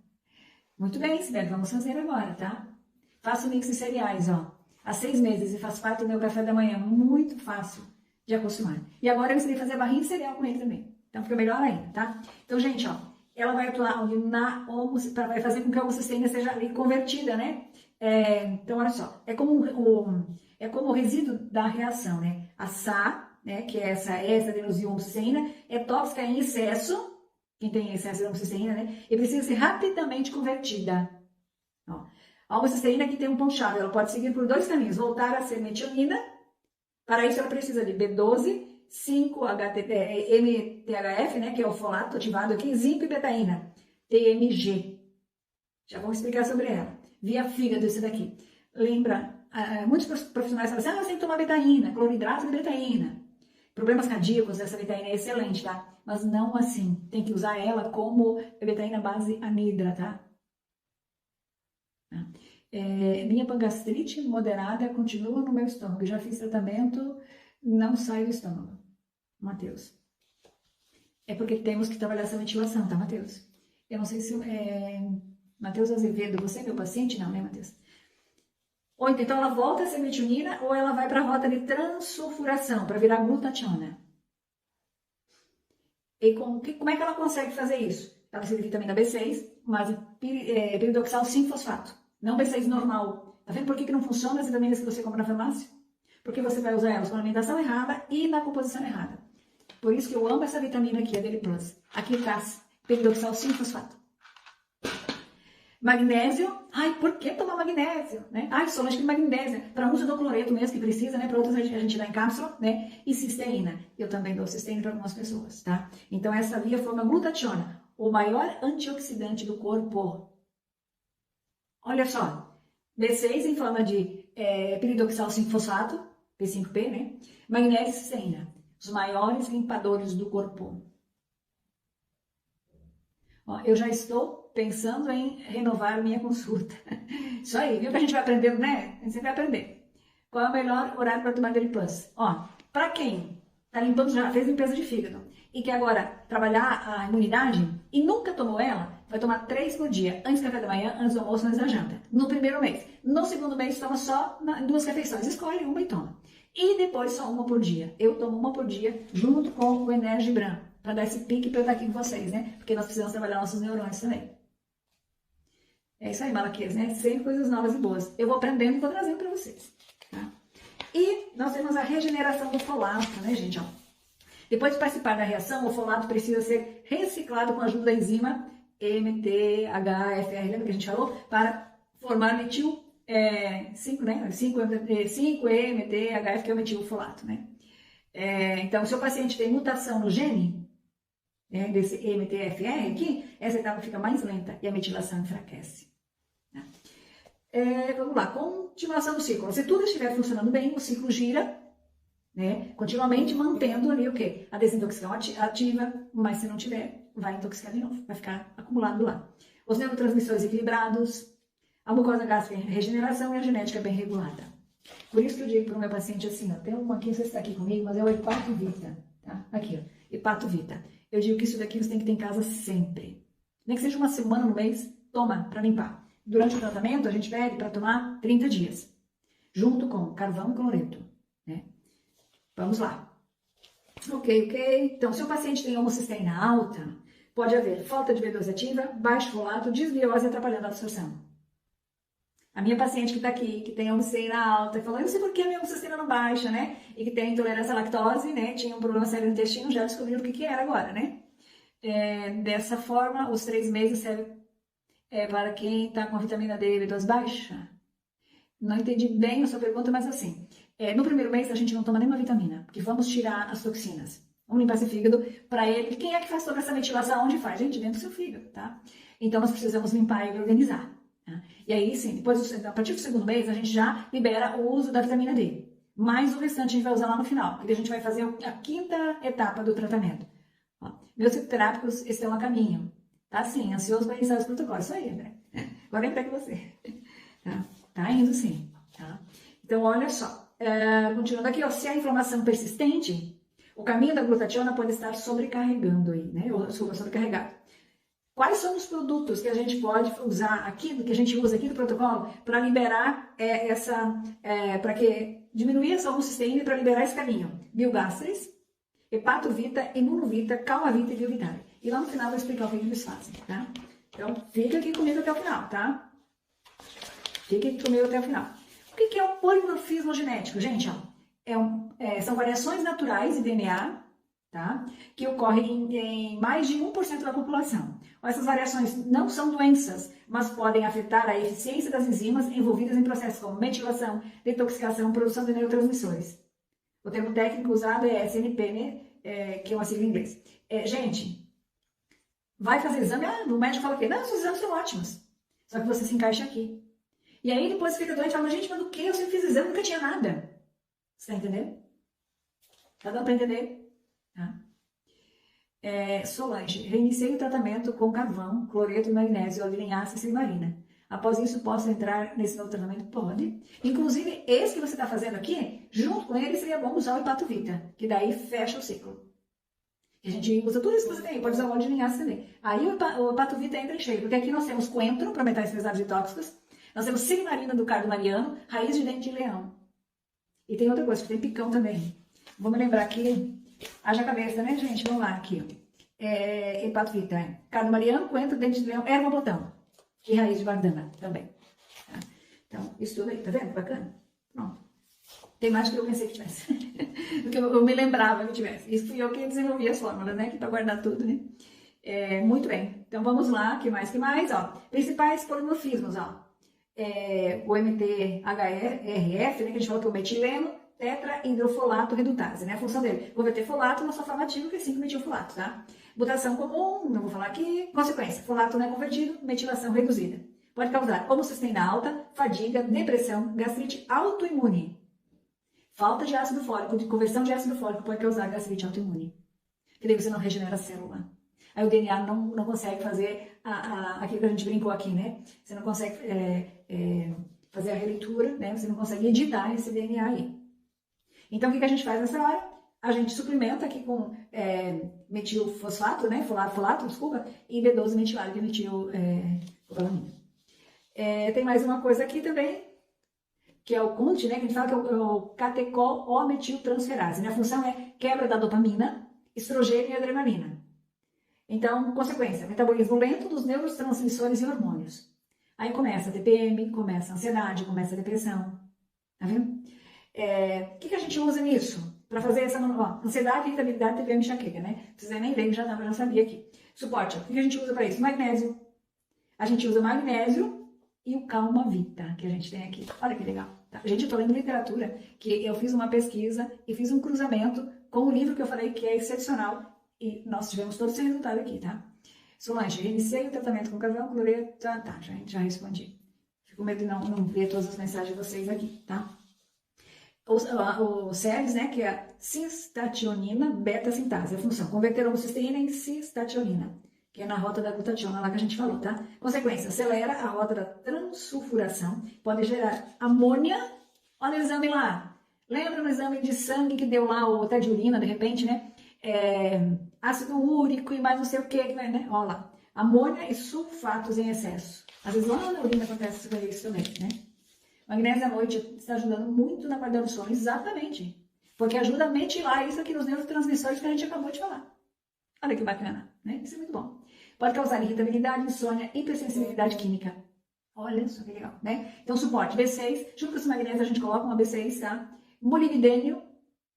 Speaker 1: Muito bem, Sibeli, vamos fazer agora, tá? Faço mix de cereais, ó, há 6 meses e faz parte do meu café da manhã. Muito fácil de acostumar. E agora eu ensinei a fazer barrinha de cereal com ele também. Então fica melhor ainda, tá? Então, gente, ó, ela vai atuar ali vai fazer com que a homocisteína seja ali convertida, né? Então, olha só, é como o resíduo da reação, né? A SA, né, que é essa adenosina é tóxica em excesso, quem tem excesso de homocisteína, né? E precisa ser rapidamente convertida. Ó, a homocisteína aqui tem um ponto-chave, ela pode seguir por 2 caminhos, voltar a ser metionina. Para isso, ela precisa de B12, 5-MTHF, né, que é o folato ativado aqui, zinco e betaína, TMG. Já vamos explicar sobre ela. Via fígado, esse daqui. Lembra, muitos profissionais falam assim, você tem que tomar betaína, cloridrato de betaína. Problemas cardíacos, essa betaína é excelente, tá? Mas não assim. Tem que usar ela como betaína base anidra, tá? Minha pangastrite moderada continua no meu estômago. Já fiz tratamento, não sai do estômago. Matheus. É porque temos que trabalhar essa ventilação, tá, Matheus? Eu não sei se... Matheus Azevedo, você é meu paciente? Não, né, Matheus? Ou então ela volta a ser metionina ou ela vai para a rota de transsulfuração, para virar glutationa. E como é que ela consegue fazer isso? Ela precisa de vitamina B6, mas piridoxal 5-fosfato, não B6 normal. Tá vendo por que não funciona as vitaminas que você compra na farmácia? Porque você vai usar elas com a alimentação errada e na composição errada. Por isso que eu amo essa vitamina aqui, a Deli Plus. Aqui traz piridoxal 5-fosfato. Magnésio, por que tomar magnésio? Né? Somente de magnésio, para uso do cloreto mesmo que precisa, né? Para outros a gente dá em cápsula, né? E cisteína, eu também dou cisteína para algumas pessoas, tá? Então essa via forma glutationa, o maior antioxidante do corpo. Olha só, B6 em forma de piridoxal 5-fosfato, P5P, né? Magnésio e cisteína, os maiores limpadores do corpo. Ó, eu já estou pensando em renovar minha consulta. Isso aí, viu que a gente vai aprendendo, né? A gente sempre vai aprender. Qual é o melhor horário para tomar Deli Plus? Ó, para quem tá limpando, já fez limpeza de fígado e quer agora trabalhar a imunidade e nunca tomou ela, vai tomar 3 por dia, antes do café da manhã, antes do almoço, antes da janta. No primeiro mês. No segundo mês, toma só 2 refeições. Escolhe uma e toma. E depois só uma por dia. Eu tomo uma por dia, junto com o Energy Bran, para dar esse pique para eu estar aqui com vocês, né? Porque nós precisamos trabalhar nossos neurônios também. É isso aí, Malaquias, né? Sempre coisas novas e boas. Eu vou aprendendo e vou trazendo para vocês, tá? E nós temos a regeneração do folato, né, gente? Ó. Depois de participar da reação, o folato precisa ser reciclado com a ajuda da enzima MTHFR, lembra que a gente falou? Para formar metil 5, né? 5-MTHF, que é o metilfolato, né? Então, se o paciente tem mutação no gene, desse MTFR aqui, essa etapa fica mais lenta e a metilação enfraquece. Né? Vamos lá, continuação do ciclo. Se tudo estiver funcionando bem, o ciclo gira, né, continuamente mantendo ali o quê? A desintoxicação ativa, mas se não tiver, vai intoxicar de novo, vai ficar acumulado lá. Os neurotransmissores equilibrados, a mucosa gástrica em regeneração e a genética bem regulada. Por isso que eu digo para o meu paciente assim, ó, tem uma aqui, você está aqui comigo, mas é o Hepato Vita, tá? Aqui, ó, Hepato Vita. Eu digo que isso daqui você tem que ter em casa sempre. Nem que seja uma semana no mês, toma para limpar. Durante o tratamento, a gente pede para tomar 30 dias, junto com carvão e cloreto, né? Vamos lá. Ok. Então, se o paciente tem homocisteína alta, pode haver falta de B12 ativa, baixo folato, desbiose atrapalhando a absorção. A minha paciente que está aqui, que tem homocisteína alta, falou, eu não sei por que a minha homocisteína não baixa, né? E que tem intolerância à lactose, né? Tinha um problema sério no intestino, já descobriram o que era agora, né? Dessa forma, os 3 meses servem para quem está com a vitamina D e B12 baixa. Não entendi bem a sua pergunta, mas assim, no primeiro mês a gente não toma nenhuma vitamina, porque vamos tirar as toxinas. Vamos limpar esse fígado para ele. Quem é que faz toda essa metilação? Onde faz? Gente, dentro do seu fígado, tá? Então nós precisamos limpar e organizar. Tá? E aí sim, depois, a partir do segundo mês, a gente já libera o uso da vitamina D. Mas o restante a gente vai usar lá no final, porque a gente vai fazer a 5ª etapa do tratamento. Ó, meus psicoterápicos estão a caminho. Tá sim, ansioso para iniciar os protocolos. Isso aí, André. Agora vem com você. Tá indo sim. Tá? Então, olha só. Continuando aqui, ó, se a inflamação persistente, o caminho da glutationa pode estar sobrecarregando aí, né? Ou sobrecarregado. Quais são os produtos que a gente pode usar aqui, que a gente usa aqui no protocolo, para liberar para que diminuir essa homocisteína e para liberar esse caminho? Bilgásteres, Hepatovita, Imunovita, Calmavita e Biovitare. E lá no final eu vou explicar o que eles fazem, tá? Então, fica aqui comigo até o final, tá? Fica aqui comigo até o final. O que é o polimorfismo genético? Gente, ó, são variações naturais de DNA, tá? Que ocorrem em mais de 1% da população. Essas variações não são doenças, mas podem afetar a eficiência das enzimas envolvidas em processos como metilação, detoxicação, produção de neurotransmissores. O termo técnico usado é SNP, né? Que é uma sigla em inglês. Gente, vai fazer exame, o médico fala que não, os exames são ótimos, só que você se encaixa aqui. E aí depois você fica doente e fala, gente, mas do que? Eu sempre fiz exame, nunca tinha nada. Você tá entendendo? Tá dando pra entender? Tá? Solange, reiniciei o tratamento com carvão, cloreto de magnésio, linhaça e silimarina. Após isso, posso entrar nesse novo tratamento? Pode. Inclusive, esse que você está fazendo aqui, junto com ele, seria bom usar o Hepatovita, que daí fecha o ciclo. A gente usa tudo isso que você tem, pode usar o óleo de linhaça também. Aí o Hepatovita entra em cheio, porque aqui nós temos coentro para metais pesados e tóxicos, nós temos silimarina do cardo mariano, raiz de dente de leão. E tem outra coisa, que tem picão também. Vamos lembrar aqui, haja cabeça, né, gente? Vamos lá, aqui. Hepatovita, cardo mariano, coentro, dente de leão, erva botão. E raiz de bardana também. Tá? Então, isso tudo aí, tá vendo? Bacana? Pronto. Tem mais do que eu pensei que tivesse. do que eu me lembrava que tivesse. Isso fui eu que desenvolvi as fórmulas, né? Que para guardar tudo, né? Muito bem. Então, vamos lá. Que mais? Ó. Principais polimorfismos, ó. O MTHRF, né? Que a gente falou que é o metileno, tetrahidrofolato redutase, né? A função dele, converter folato na sua forma ativa, que é 5-metilfolato, tá? Mutação comum, não vou falar aqui. Consequência, folato não é convertido, metilação reduzida. Pode causar homocisteína alta, fadiga, depressão, gastrite autoimune. Falta de ácido fólico, de conversão de ácido fólico pode causar gastrite autoimune. Que daí você não regenera a célula. Aí o DNA não consegue fazer aquilo que a gente brincou aqui, né? Você não consegue fazer a releitura, né? Você não consegue editar esse DNA aí. Então, o que a gente faz nessa hora? A gente suplementa aqui com metilfosfato, né? Folato, desculpa, e B12 metilado, que é metilcobalamina. Tem mais uma coisa aqui também, que é o CUNT, né? Que a gente fala que é o catecol-O-metiltransferase, né? A função é quebra da dopamina, estrogênio e adrenalina. Então, consequência, metabolismo lento dos neurotransmissores e hormônios. Aí começa a TPM, começa a ansiedade, começa a depressão. Tá vendo? O que a gente usa nisso? Para fazer essa ansiedade, irritabilidade, TPM, enxaqueca, né? Não precisa nem ler, já sabia aqui. Suporte, o que a gente usa para isso? Magnésio. A gente usa magnésio e o Calmavita, que a gente tem aqui. Olha que legal. Tá? Gente, eu tô lendo literatura, que eu fiz uma pesquisa e fiz um cruzamento com o livro que eu falei que é excepcional e nós tivemos todo esse resultado aqui, tá? Solange, reiniciei o tratamento com carvão, cloreto, já respondi. Fico com medo de não ver todas as mensagens de vocês aqui, tá? O CERS, né, que é a cistationina beta-sintase, a função, converter a homocisteína em cistationina, que é na rota da glutationa lá que a gente falou, tá? Consequência, acelera a rota da transsulfuração, pode gerar amônia, olha o exame lá, lembra no exame de sangue que deu lá, ou até de urina, de repente, né? Ácido úrico e mais não sei o que, né? Olha lá, amônia e sulfatos em excesso. Às vezes lá na urina acontece isso também, né? Magnésio à noite está ajudando muito na qualidade do sono, exatamente. Porque ajuda a metilar isso aqui nos neurotransmissores que a gente acabou de falar. Olha que bacana, né? Isso é muito bom. Pode causar irritabilidade, insônia, hipersensibilidade química. Olha só que legal, né? Então, suporte B6, junto com esse magnésio a gente coloca uma B6, tá? Molibdênio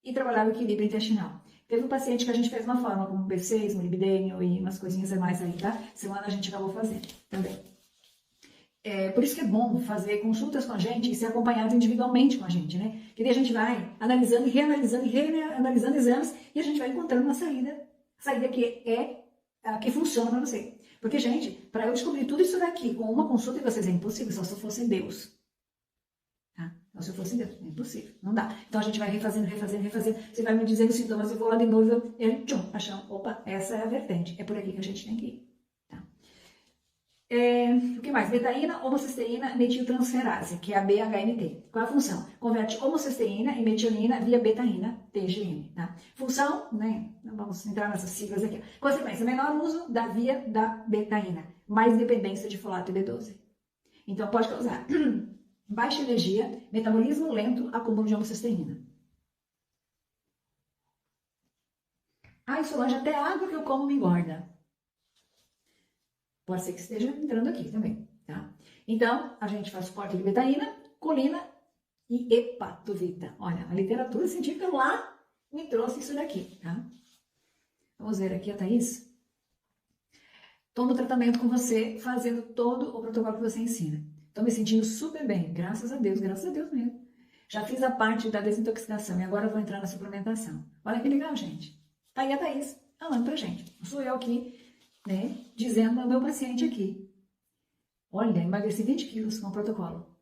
Speaker 1: e trabalhar o equilíbrio intestinal. Teve um paciente que a gente fez uma forma como B6, molibdênio e umas coisinhas a mais aí, tá? Semana a gente acabou fazendo também. Por isso que é bom fazer consultas com a gente e ser acompanhado individualmente com a gente, né? Que daí a gente vai analisando e reanalisando exames e a gente vai encontrando uma saída que é a que funciona para você. Porque, gente, para eu descobrir tudo isso daqui com uma consulta de vocês é impossível, só se eu fosse Deus. Tá? Só se eu fosse Deus, é impossível, não dá. Então a gente vai refazendo, você vai me dizendo os sintomas, eu vou lá de novo e a gente, achamos, opa, essa é a vertente, é por aqui que a gente tem que ir. Tá? O que mais? Betaína, homocisteína, metiltransferase, que é a BHMT. Qual é a função? Converte homocisteína em metionina via betaína, TGM. Tá? Função, né? Não vamos entrar nessas siglas aqui. Consequência, menor uso da via da betaína, mais dependência de folato e B12. Então, pode causar baixa energia, metabolismo lento, acúmulo de homocisteína. Solange, até a água que eu como me engorda. Pode ser que esteja entrando aqui também, tá? Então, a gente faz suporte de betaína, colina e hepatovita. Olha, a literatura científica lá me trouxe isso daqui, tá? Vamos ver aqui a Thaís. Estou no tratamento com você, fazendo todo o protocolo que você ensina. Estou me sentindo super bem, graças a Deus mesmo. Já fiz a parte da desintoxicação e agora vou entrar na suplementação. Olha que legal, gente. Tá aí a Thaís falando pra gente. Não sou eu aqui, né, dizendo ao meu paciente aqui. Olha, emagreci 20 quilos com o protocolo.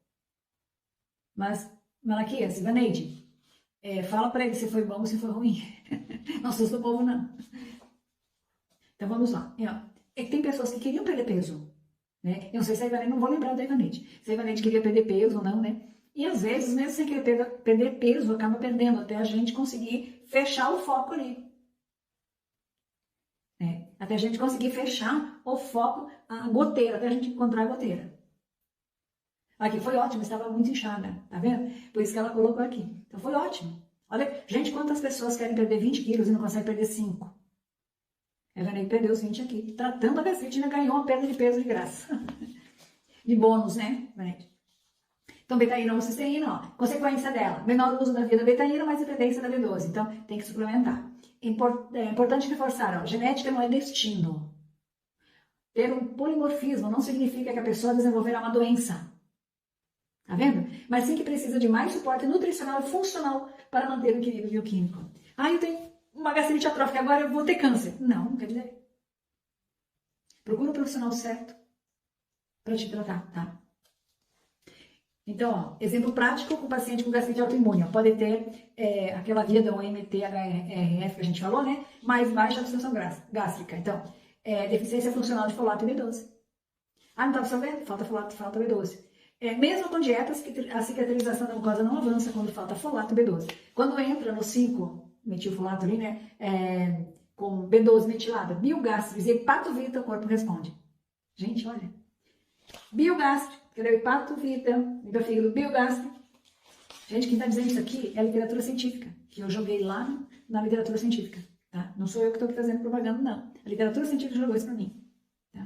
Speaker 1: Mas, Malaquias, Ivaneide, fala pra ele se foi bom ou se foi ruim. Não assusta o povo, não. Então, vamos lá. É que tem pessoas que queriam perder peso, né? Eu não sei se a Ivaneide, não vou lembrar da Ivaneide. Se a Ivaneide queria perder peso ou não, né? E às vezes, mesmo sem querer perder peso, acaba perdendo até a gente conseguir fechar o foco ali. Até a gente conseguir fechar o foco, a goteira, até a gente encontrar a goteira. Aqui foi ótimo, estava muito inchada, tá vendo? Por isso que ela colocou aqui. Então foi ótimo. Olha, gente, quantas pessoas querem perder 20 quilos e não conseguem perder 5? A Ivaneide perdeu os 20 aqui. Tratando a gastrite, ainda ganhou uma perda de peso de graça. De bônus, né, Ivaneide? Então, betaína, homocisteína, ó. Consequência dela, menor uso da via da betaína, mais dependência da B12. Então, tem que suplementar. É importante reforçar, ó, genética não é destino. Ter um polimorfismo não significa que a pessoa desenvolverá uma doença. Tá vendo? Mas sim que precisa de mais suporte nutricional e funcional para manter o equilíbrio bioquímico. Eu tenho uma gastrite atrófica, agora eu vou ter câncer. Não quer dizer. Procura o profissional certo para te tratar, tá? Então, ó, exemplo prático com paciente com gastrite autoimune. Pode ter aquela via da OMT-HRF que a gente falou, né? Mais baixa absorção gástrica. Então, deficiência funcional de folato e B12. Não está absorvendo? Falta folato, falta B12. Mesmo com dietas, que a cicatrização da mucosa não avança quando falta folato e B12. Quando entra no 5-metilfolato ali, né? Com B12 metilada, biogástrides e hepatovita, o corpo responde. Gente, olha. Biogástrico, entendeu? Hepatovita, microfígado, biogástrico. Gente, quem está dizendo isso aqui é a literatura científica, que eu joguei lá na literatura científica, tá? Não sou eu que estou aqui fazendo propaganda, não. A literatura científica jogou isso para mim, tá?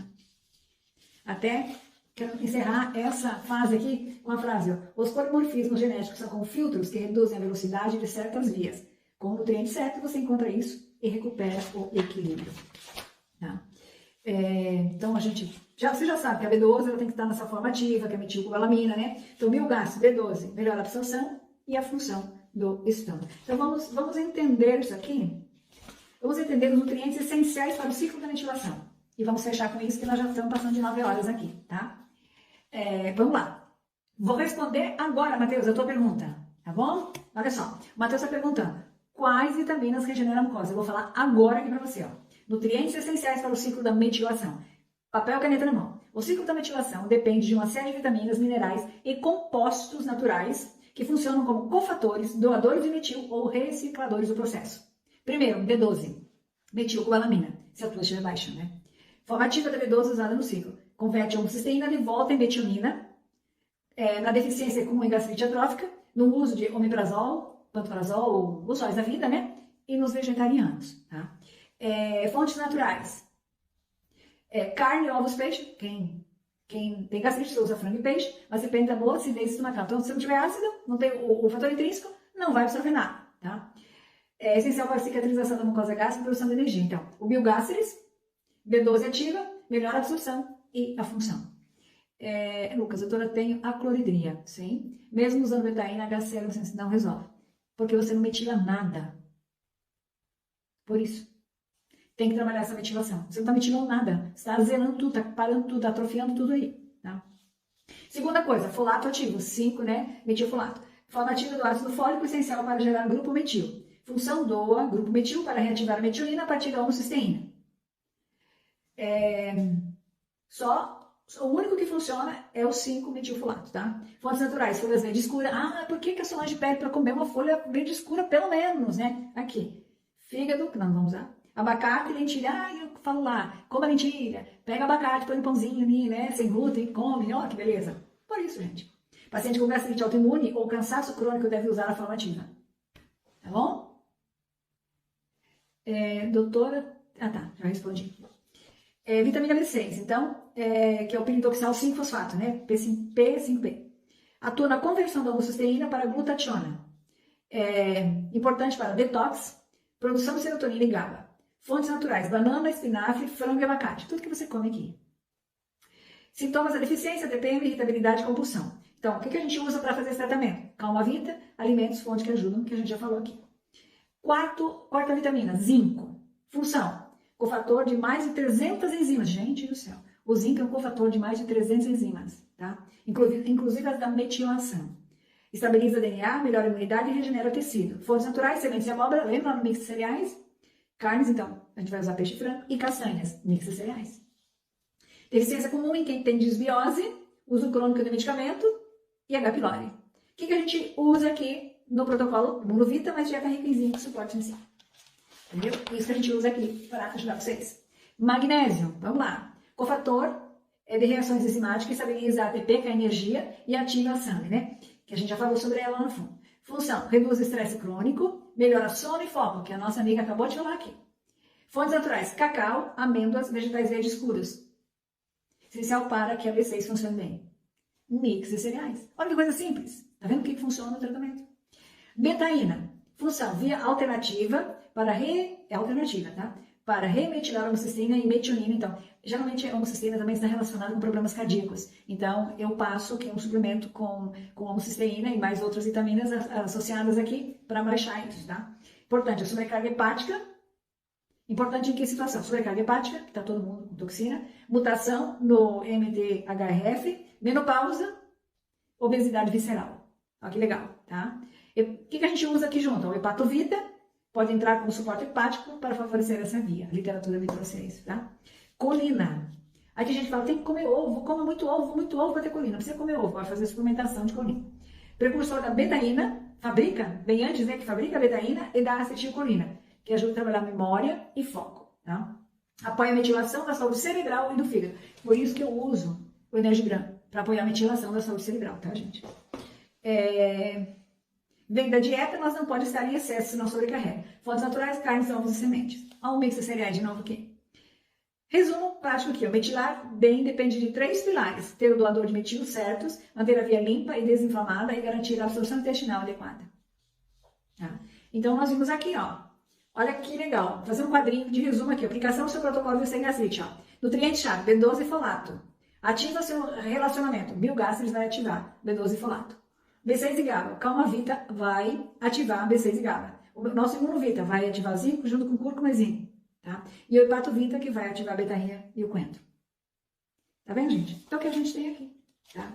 Speaker 1: Até quero encerrar essa fase aqui com a frase, ó, os polimorfismos genéticos são como filtros que reduzem a velocidade de certas vias. Com o nutriente certo, você encontra isso e recupera o equilíbrio, tá? Então, você já sabe que a B12 ela tem que estar nessa forma ativa, que é metilcobalamina, né? Então, biogástrico, B12, melhora a absorção e a função do estômago. Então, vamos entender isso aqui. Vamos entender os nutrientes essenciais para o ciclo da metilação. E vamos fechar com isso, que nós já estamos passando de 9 horas aqui, tá? Vamos lá. Vou responder agora, Matheus, a tua pergunta, tá bom? Olha só, o Matheus está perguntando, quais vitaminas regeneram a mucosa? Eu vou falar agora aqui para você, ó. Nutrientes essenciais para o ciclo da metilação. Papel e caneta na mão. O ciclo da metilação depende de uma série de vitaminas, minerais e compostos naturais que funcionam como cofatores, doadores de metil ou recicladores do processo. Primeiro, B12, metilcobalamina, se a tua estiver baixa, né? Forma ativa da B12 usada no ciclo. Converte a homocisteína de volta em metionina, na deficiência comum em gastrite atrófica, no uso de omeprazol, pantoprazol, os sóis da vida, né? E nos vegetarianos, tá? Fontes naturais. Carne, ovos, peixe. Quem tem gastrite usa frango e peixe, mas depende da boa acidez estomacal. Então, se não tiver ácido, não tem o fator intrínseco, não vai absorver nada, tá? É essencial para a cicatrização da mucosa gástrica e produção de energia. Então, o biogásteres, B12 ativa, melhora a absorção e a função. Lucas, doutora, tenho acloridria, sim? Mesmo usando betaína, HCl não resolve. Porque você não metila nada. Por isso. Tem que trabalhar essa metilação. Você não está metilando nada. Você está zelando tudo, está parando tudo, está atrofiando tudo aí. Tá? Segunda coisa, folato ativo. 5, né? Metilfolato. Forma ativa do ácido fólico essencial para gerar grupo metil. Função doa grupo metil para reativar a metionina a partir da homocisteína. Só O único que funciona é o 5-metilfolato, tá? Fontes naturais, folhas verdes escuras. Ah, por que a Solange pede para comer uma folha verde escura, pelo menos, né? Aqui, fígado, que nós não vamos usar. Abacate e lentilha. Ah, eu falo lá, coma lentilha. Pega abacate, põe um pãozinho ali, né? Sem glúten, come. Ó, que beleza. Por isso, gente. Paciente com gastrite autoimune ou cansaço crônico deve usar a forma ativa. Tá bom? Doutora... Ah, tá. Já respondi. Vitamina B6, então, que é o piridoxal 5-fosfato, né? P5P. Atua na conversão da homocisteína para glutationa. Importante para detox, produção de serotonina e GABA. Fontes naturais, banana, espinafre, frango e abacate. Tudo que você come aqui. Sintomas da deficiência, TPM, irritabilidade e compulsão. Então, o que a gente usa para fazer esse tratamento? Calma-vita, alimentos, fontes que ajudam, que a gente já falou aqui. Quarta vitamina, zinco. Função, cofator de mais de 300 enzimas. Gente do céu. O zinco é um cofator de mais de 300 enzimas, tá? Inclusive as da metilação. Estabiliza DNA, melhora a imunidade e regenera o tecido. Fontes naturais, sementes de abóbora, lembra no mix de cereais? Carnes, então, a gente vai usar peixe e frango. E castanhas, mix de cereais. Deficiência comum em quem tem desbiose, uso crônico de medicamento e H. pylori. O que a gente usa aqui no protocolo? Imunovita, mas já é rico em zinco, suporte em si. Entendeu? Isso que a gente usa aqui para ajudar vocês. Magnésio, vamos lá. Cofator de reações enzimáticas, estabiliza a ATP, que é a energia, e ativa a sangue, né? Que a gente já falou sobre ela no fundo. Função, reduz o estresse crônico, melhora sono e foco, que a nossa amiga acabou de falar aqui. Fontes naturais, cacau, amêndoas, vegetais verdes escuros. Essencial para que a B6 funcione bem. Mix de cereais. Olha que coisa simples. Tá vendo o que funciona no tratamento? Betaína. Função, via alternativa para tá? Para remetilar a homocisteína e metionina. Então, geralmente a homocisteína também está relacionada com problemas cardíacos. Então, eu passo aqui um suplemento com homocisteína e mais outras vitaminas associadas aqui para baixar isso, tá? Importante, a sobrecarga hepática. Importante em que situação? Sobrecarga hepática, que está todo mundo com toxina, mutação no MTHFR, menopausa, obesidade visceral. Olha que legal, tá? E o que a gente usa aqui junto? O hepatovita pode entrar como suporte hepático para favorecer essa via. A literatura me trouxe isso, tá? Colina. Aqui a gente fala, tem que comer ovo, coma muito ovo para ter colina. Não precisa comer ovo, vai fazer suplementação de colina. Precursor da betaína, fabrica, bem antes, né, que fabrica a betaína e da acetilcolina, que ajuda a trabalhar a memória e foco, tá? Apoia a metilação da saúde cerebral e do fígado. Por isso que eu uso o Energigram, para apoiar a metilação da saúde cerebral, tá, gente? Vem da dieta, mas não pode estar em excesso, senão sobrecarrega. Fontes naturais, carnes, ovos e sementes. Olha o mix de cereais de novo aqui. Resumo prático aqui, ó. Metilar bem depende de 3 pilares. Ter o doador de metilo certos, manter a via limpa e desinflamada e garantir a absorção intestinal adequada. Tá? Então, nós vimos aqui, ó. Olha que legal. Vou fazer um quadrinho de resumo aqui. Aplicação do seu protocolo de sem gastrite, ó. Nutriente-chave, B12 e folato. Ativa seu relacionamento. Biogástrides vai ativar B12 e folato. B6 e GABA. Calma-vita vai ativar B6 e GABA. O nosso imunovita vai ativar zinco junto com cúrcuma e zinco. Tá? E o hepatovita que vai ativar a betaína e o coentro. Tá vendo, gente? Então, o que a gente tem aqui, tá?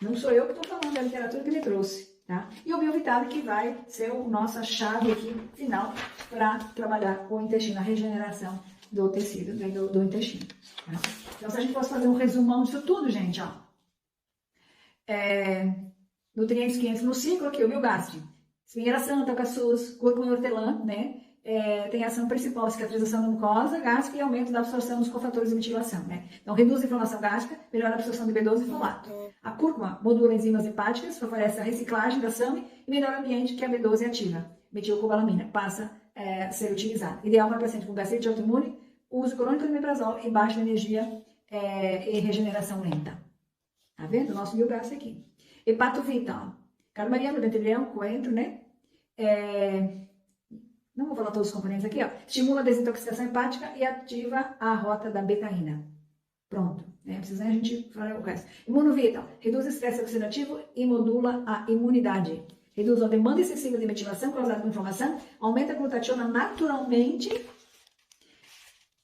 Speaker 1: Não sou eu que estou falando, é a literatura que me trouxe, tá? E o Biovitale que vai ser a nossa chave aqui, final, para trabalhar o intestino, a regeneração do tecido, né, do intestino. Tá? Então, se a gente fosse fazer um resumão disso tudo, gente, ó. Nutrientes que entram no ciclo aqui, o Biogastre. Espinheira santa, caçuz, cúrcuma e hortelã, né? Tem a ação principal, cicatrização da mucosa gástrica e aumento da absorção dos cofatores de metilação, né? Então, reduz a inflamação gástrica, melhora a absorção de B12 e folato. A cúrcuma modula enzimas hepáticas, favorece a reciclagem da SAMe e melhora o ambiente que a B12 ativa. Metilcobalamina passa a ser utilizada. Ideal para paciente com gastrite autoimune, uso crônico de omeprazol e baixa energia e regeneração lenta. Tá vendo? O nosso Biogastre aqui. Hepatovita, ó. Carmariano, dentelhão, coentro, né? Não vou falar todos os componentes aqui, ó. Estimula a desintoxicação hepática e ativa a rota da betaína. Pronto. Não precisa nem a gente falar o resto. Imunovita, reduz o estresse oxidativo e modula a imunidade. Reduz a demanda excessiva de metilação causada por inflamação, aumenta a glutationa naturalmente,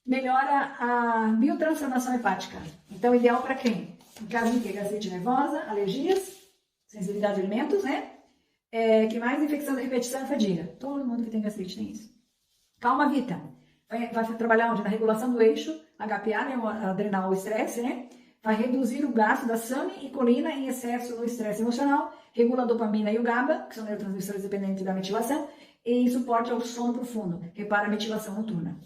Speaker 1: melhora a biotransformação hepática. Então, ideal para quem? Em caso de gastrite nervosa, alergias, sensibilidade a alimentos, né? Que mais? Infecção da repetição e fadiga. Todo mundo que tem gastrite tem isso. Calma-vita. Vai trabalhar onde? Na regulação do eixo HPA, né? Adrenal, o estresse, né? vai reduzir o gasto da SAMe e colina em excesso no estresse emocional, regula a dopamina e o GABA, que são neurotransmissores dependentes da metilação, e suporte ao sono profundo, repara a metilação noturna.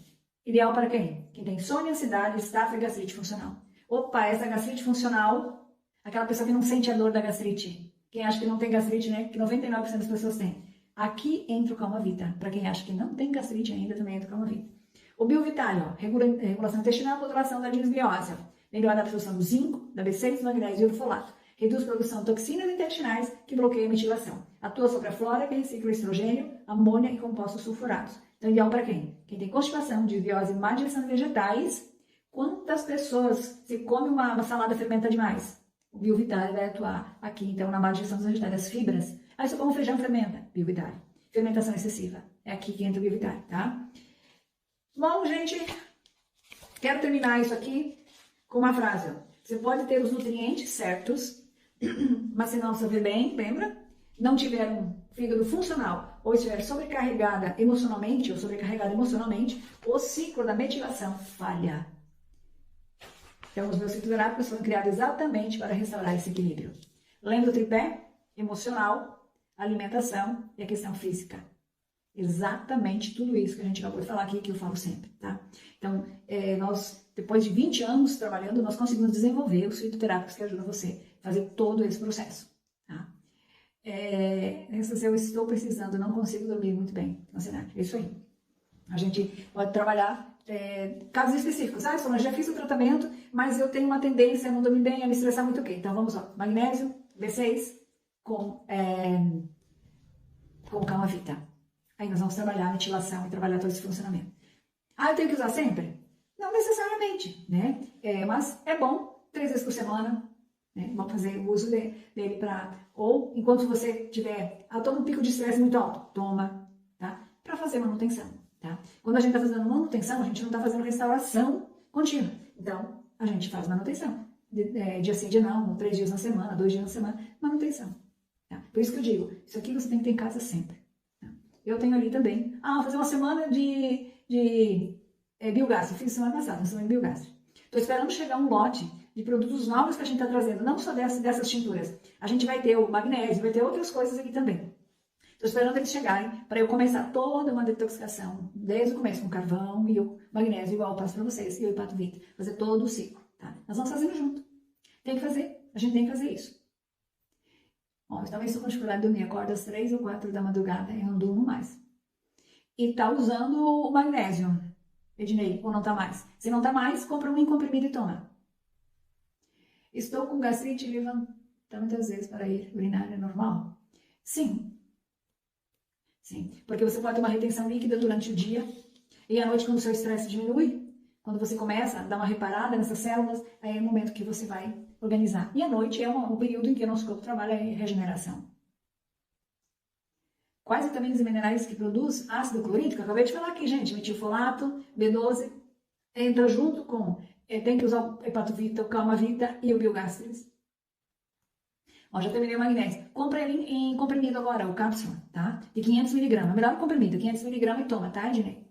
Speaker 1: Ideal para quem? Quem tem insônia, ansiedade, estafa e gastrite funcional. Opa, essa gastrite funcional, aquela pessoa que não sente a dor da gastrite. Quem acha que não tem gastrite, né? Que 99% das pessoas têm. Aqui entra o Calma Vita. Para quem acha que não tem gastrite ainda, também entra o Calma Vita. O Biovital, ó, regulação intestinal, modulação da disbiose. Melhora a absorção do zinco, da B6, do magnésio e do folato. Reduz a produção de toxinas intestinais que bloqueiam a metilação. Atua sobre a flora que recicla estrogênio, amônia e compostos sulfurados. Então, ideal para quem? Quem tem constipação, disbiose e má digestão de vegetais. Quantas pessoas se come uma salada fermenta demais? O Biovital vai atuar aqui, então, na má digestão dos vegetais, das fibras. Aí, se eu como feijão fermenta, Biovital. Fermentação excessiva. É aqui que entra o Biovital, tá? Bom, gente, quero terminar isso aqui com uma frase. Ó. Você pode ter os nutrientes certos, mas se não saber bem, lembra? Não tiver um fígado funcional ou estiver sobrecarregada emocionalmente ou sobrecarregado emocionalmente, o ciclo da metilação falha. Então, os meus fitoterápicos foram criados exatamente para restaurar esse equilíbrio. Lembra o tripé? Emocional, alimentação e a questão física. Exatamente tudo isso que a gente acabou de falar aqui, que eu falo sempre, tá? Então, nós, depois de 20 anos trabalhando, nós conseguimos desenvolver os fitoterápicos que ajudam você a fazer todo esse processo, tá? Se eu estou precisando, não consigo dormir muito bem, ansiedade, é isso aí. A gente pode trabalhar casos específicos. Ah, eu já fiz o tratamento, mas eu tenho uma tendência a não dormir bem, a me estressar muito, ok. Então, vamos lá, magnésio, B6, com Calma Vita. Aí nós vamos trabalhar a metilação e trabalhar todo esse funcionamento. Ah, eu tenho que usar sempre? Não necessariamente, né? Mas é bom, 3 vezes por semana, né? Vamos fazer o uso dele para... Ou, enquanto você tiver... toma um pico de estresse muito alto, toma, tá? Para fazer manutenção, tá? Quando a gente está fazendo manutenção, a gente não está fazendo restauração contínua. Então, a gente faz manutenção. Dia sim, dia não, 3 dias na semana, 2 dias na semana, manutenção. Tá? Por isso que eu digo, isso aqui você tem que ter em casa sempre. Eu tenho ali também. Vou fazer uma semana de biogastro. Fiz semana passada, uma semana de biogastro. Estou esperando chegar um lote de produtos novos que a gente está trazendo, não só dessas tinturas. A gente vai ter o magnésio, vai ter outras coisas aqui também. Estou esperando eles chegarem para eu começar toda uma detoxificação, desde o começo, com carvão e o magnésio, igual eu passo para vocês, e o Hepato Vita. Fazer todo o ciclo, tá? Nós vamos fazendo junto. Tem que fazer, a gente tem que fazer isso. Bom, eu também estou com dificuldade de dormir, acordo às 3 ou 4 da madrugada e não durmo mais. E tá usando o magnésio, Ednei, ou não tá mais? Se não tá mais, compra um comprimido e toma. Estou com gastrite e levanta muitas vezes para ir urinar, é normal? Sim. Sim, porque você pode ter uma retenção líquida durante o dia e à noite, quando o seu estresse diminui, quando você começa a dar uma reparada nessas células, aí é o momento que você vai organizar. E à noite é um período em que o nosso corpo trabalha em regeneração. Quais vitaminas e minerais que produz ácido clorídrico? Acabei de falar aqui, gente. Metilfolato, B12, entra junto com... tem que usar o Hepato Vita, o Calma Vita e o Biogástris. Ó, já terminei o magnésio. Compra ele em comprimido agora, o cápsula, tá? De 500 mg. Melhor o comprimido, 500 mg e toma, tá, Ednei?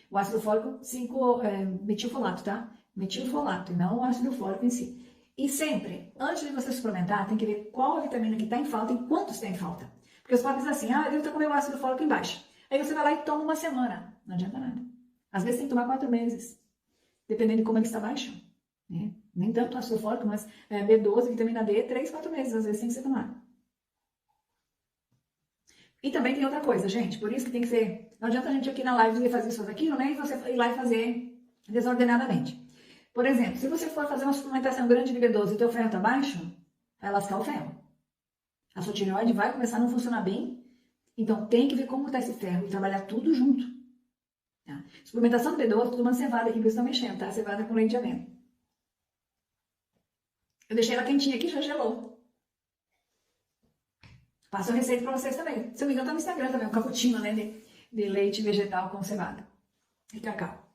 Speaker 1: O ácido fólico, 5 metilfolato, tá? Metilfolato, e não o ácido fólico em si. E sempre, antes de você suplementar, tem que ver qual a vitamina que está em falta e quantos tem em falta. Porque você pode dizer assim, eu devo estar com o meu ácido fólico embaixo. Aí você vai lá e toma uma semana. Não adianta nada. Às vezes tem que tomar 4 meses. Dependendo de como ele está baixo. Né? Nem tanto ácido fólico, mas B12, vitamina D, 3, 4 meses. Às vezes tem que ser tomado. E também tem outra coisa, gente. Por isso que tem que ser... Não adianta a gente aqui na live fazer isso aqui, né? E você ir lá e fazer desordenadamente. Por exemplo, se você for fazer uma suplementação grande de B12 e o teu ferro está baixo, vai lascar o ferro. A sua tireoide vai começar a não funcionar bem. Então, tem que ver como está esse ferro e trabalhar tudo junto. Tá? Suplementação do B12, tomando cevada aqui, por isso está mexendo, tá? Cevada com leite de amêndoa. Eu deixei ela quentinha aqui, já gelou. Passo a receita para vocês também. Se eu não me engano, tá no Instagram também, um cappuccino, né? De leite vegetal com cevada e cacau.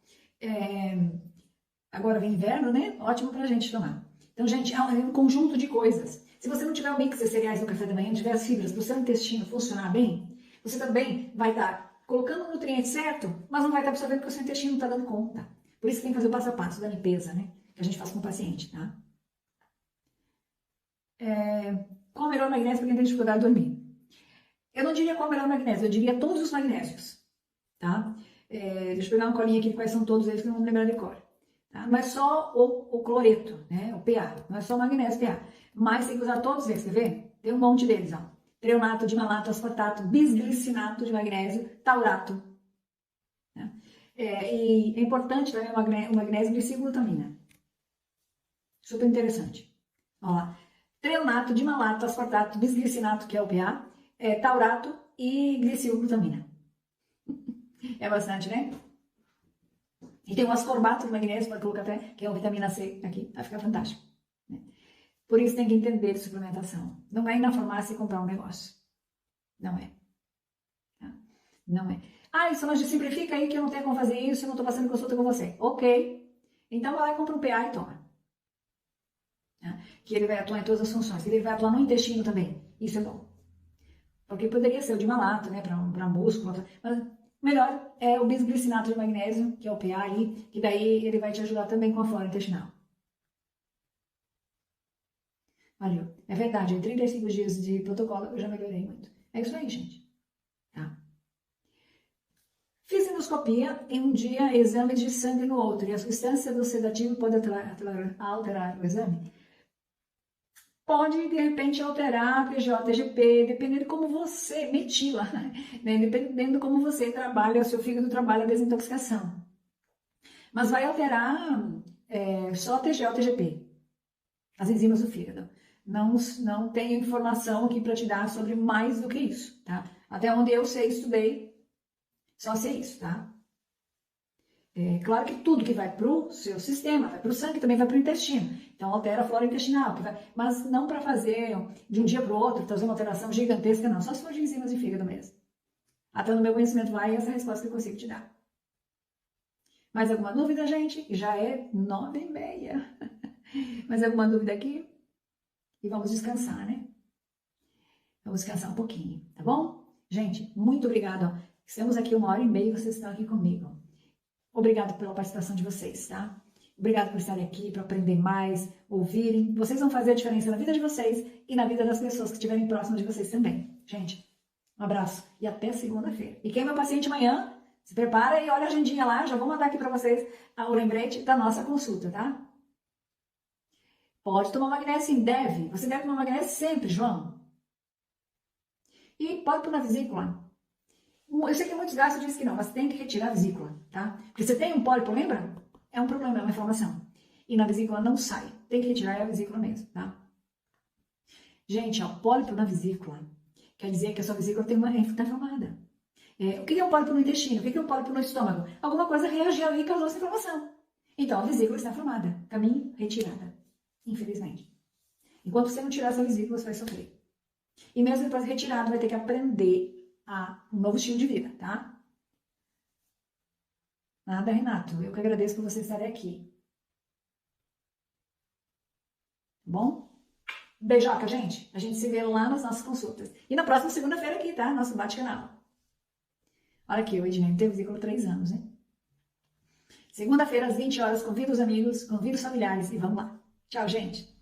Speaker 1: Agora vem inverno, né? Ótimo pra gente tomar. Então, gente, é um conjunto de coisas. Se você não tiver o mix de cereais no café da manhã, não tiver as fibras para o seu intestino funcionar bem, você também vai estar colocando o nutriente certo, mas não vai estar absorvendo porque o seu intestino não está dando conta. Por isso que tem que fazer o passo a passo da limpeza, né? que a gente faz com o paciente, tá? Qual o melhor magnésio para quem tem dificuldade de dormir? Eu não diria qual o melhor magnésio, eu diria todos os magnésios, tá? Deixa eu pegar uma colinha aqui de quais são todos eles que eu não vou lembrar de cor. Tá? Não é só o cloreto, né? O PA, não é só o magnésio PA, mas tem que usar todos eles, quer ver? Tem um monte deles, ó. Treonato de malato, aspartato, bisglicinato de magnésio, taurato. Né? E é importante também o magnésio glicilglutamina. Super interessante. Ó lá. Treonato de malato, aspartato, bisglicinato, que é o PA, taurato e glicilglutamina. É bastante, né? E tem um ascorbato de magnésio, pode colocar até, que é uma vitamina C aqui, vai ficar fantástico. Né? Por isso tem que entender de suplementação. Não é ir na farmácia e comprar um negócio. Não é. Tá? Não é. Ah, isso mas simplifica aí que eu não tenho como fazer isso, eu não estou passando consulta com você. Ok. Então vai lá e compra um PA e toma. Tá? Que ele vai atuar em todas as funções. Ele vai atuar no intestino também. Isso é bom. Porque poderia ser o de malato, né, para músculo, mas melhor é o bisglicinato de magnésio, que é o PA aí, que daí ele vai te ajudar também com a flora intestinal. Valeu. É verdade, em 35 dias de protocolo eu já melhorei muito. É isso aí, gente. Tá? Fiz endoscopia em um dia, exame de sangue no outro, e a substância do sedativo pode alterar o exame? Pode, de repente, alterar a PGO-TGP, dependendo de como você metila, né? Dependendo de como você trabalha, o seu fígado trabalha a desintoxicação. Mas vai alterar só a TGO-TGP, as enzimas do fígado. Não tenho informação aqui para te dar sobre mais do que isso, tá? Até onde eu sei, estudei, só sei isso, tá? Claro que tudo que vai para o seu sistema, vai para o sangue, também vai para o intestino. Então, altera a flora intestinal. Mas não para fazer de um dia para o outro, trazer uma alteração gigantesca, não. Só se for de enzimas de fígado mesmo. Até no meu conhecimento vai essa resposta que eu consigo te dar. Mais alguma dúvida, gente? Já é 9h30. Mais alguma dúvida aqui? E vamos descansar, né? Vamos descansar um pouquinho, tá bom? Gente, muito obrigada. Estamos aqui 1h30, vocês estão aqui comigo. Obrigado pela participação de vocês, tá? Obrigado por estarem aqui, para aprender mais, ouvirem. Vocês vão fazer a diferença na vida de vocês e na vida das pessoas que estiverem próximas de vocês também. Gente, um abraço e até segunda-feira. E quem é meu paciente amanhã, se prepara e olha a agendinha lá. Já vou mandar aqui para vocês o lembrete da nossa consulta, tá? Pode tomar magnésio sim, deve. Você deve tomar magnésio sempre, João. E pode pôr na vesícula. Eu sei que muitos gastos dizem que não, mas tem que retirar a vesícula, tá? Porque você tem um pólipo, lembra? É um problema, é uma inflamação. E na vesícula não sai. Tem que retirar a vesícula mesmo, tá? Gente, ó, pólipo na vesícula quer dizer que a sua vesícula está inflamada. O que é um pólipo no intestino? O que é um pólipo no estômago? Alguma coisa reagiu ali e causou essa inflamação. Então, a vesícula está inflamada. Caminho retirada. Infelizmente. Enquanto você não tirar essa vesícula, você vai sofrer. E mesmo depois de retirado, vai ter que aprender um novo estilo de vida, tá? Nada, Renato. Eu que agradeço por você estar aqui. Bom? Beijoca, gente. A gente se vê lá nas nossas consultas. E na próxima segunda-feira aqui, tá? Nosso bate-canal. Olha aqui, o Ednei teve vesícula 3 anos, né? Segunda-feira, às 20 horas, convido os amigos, convido os familiares e vamos lá. Tchau, gente.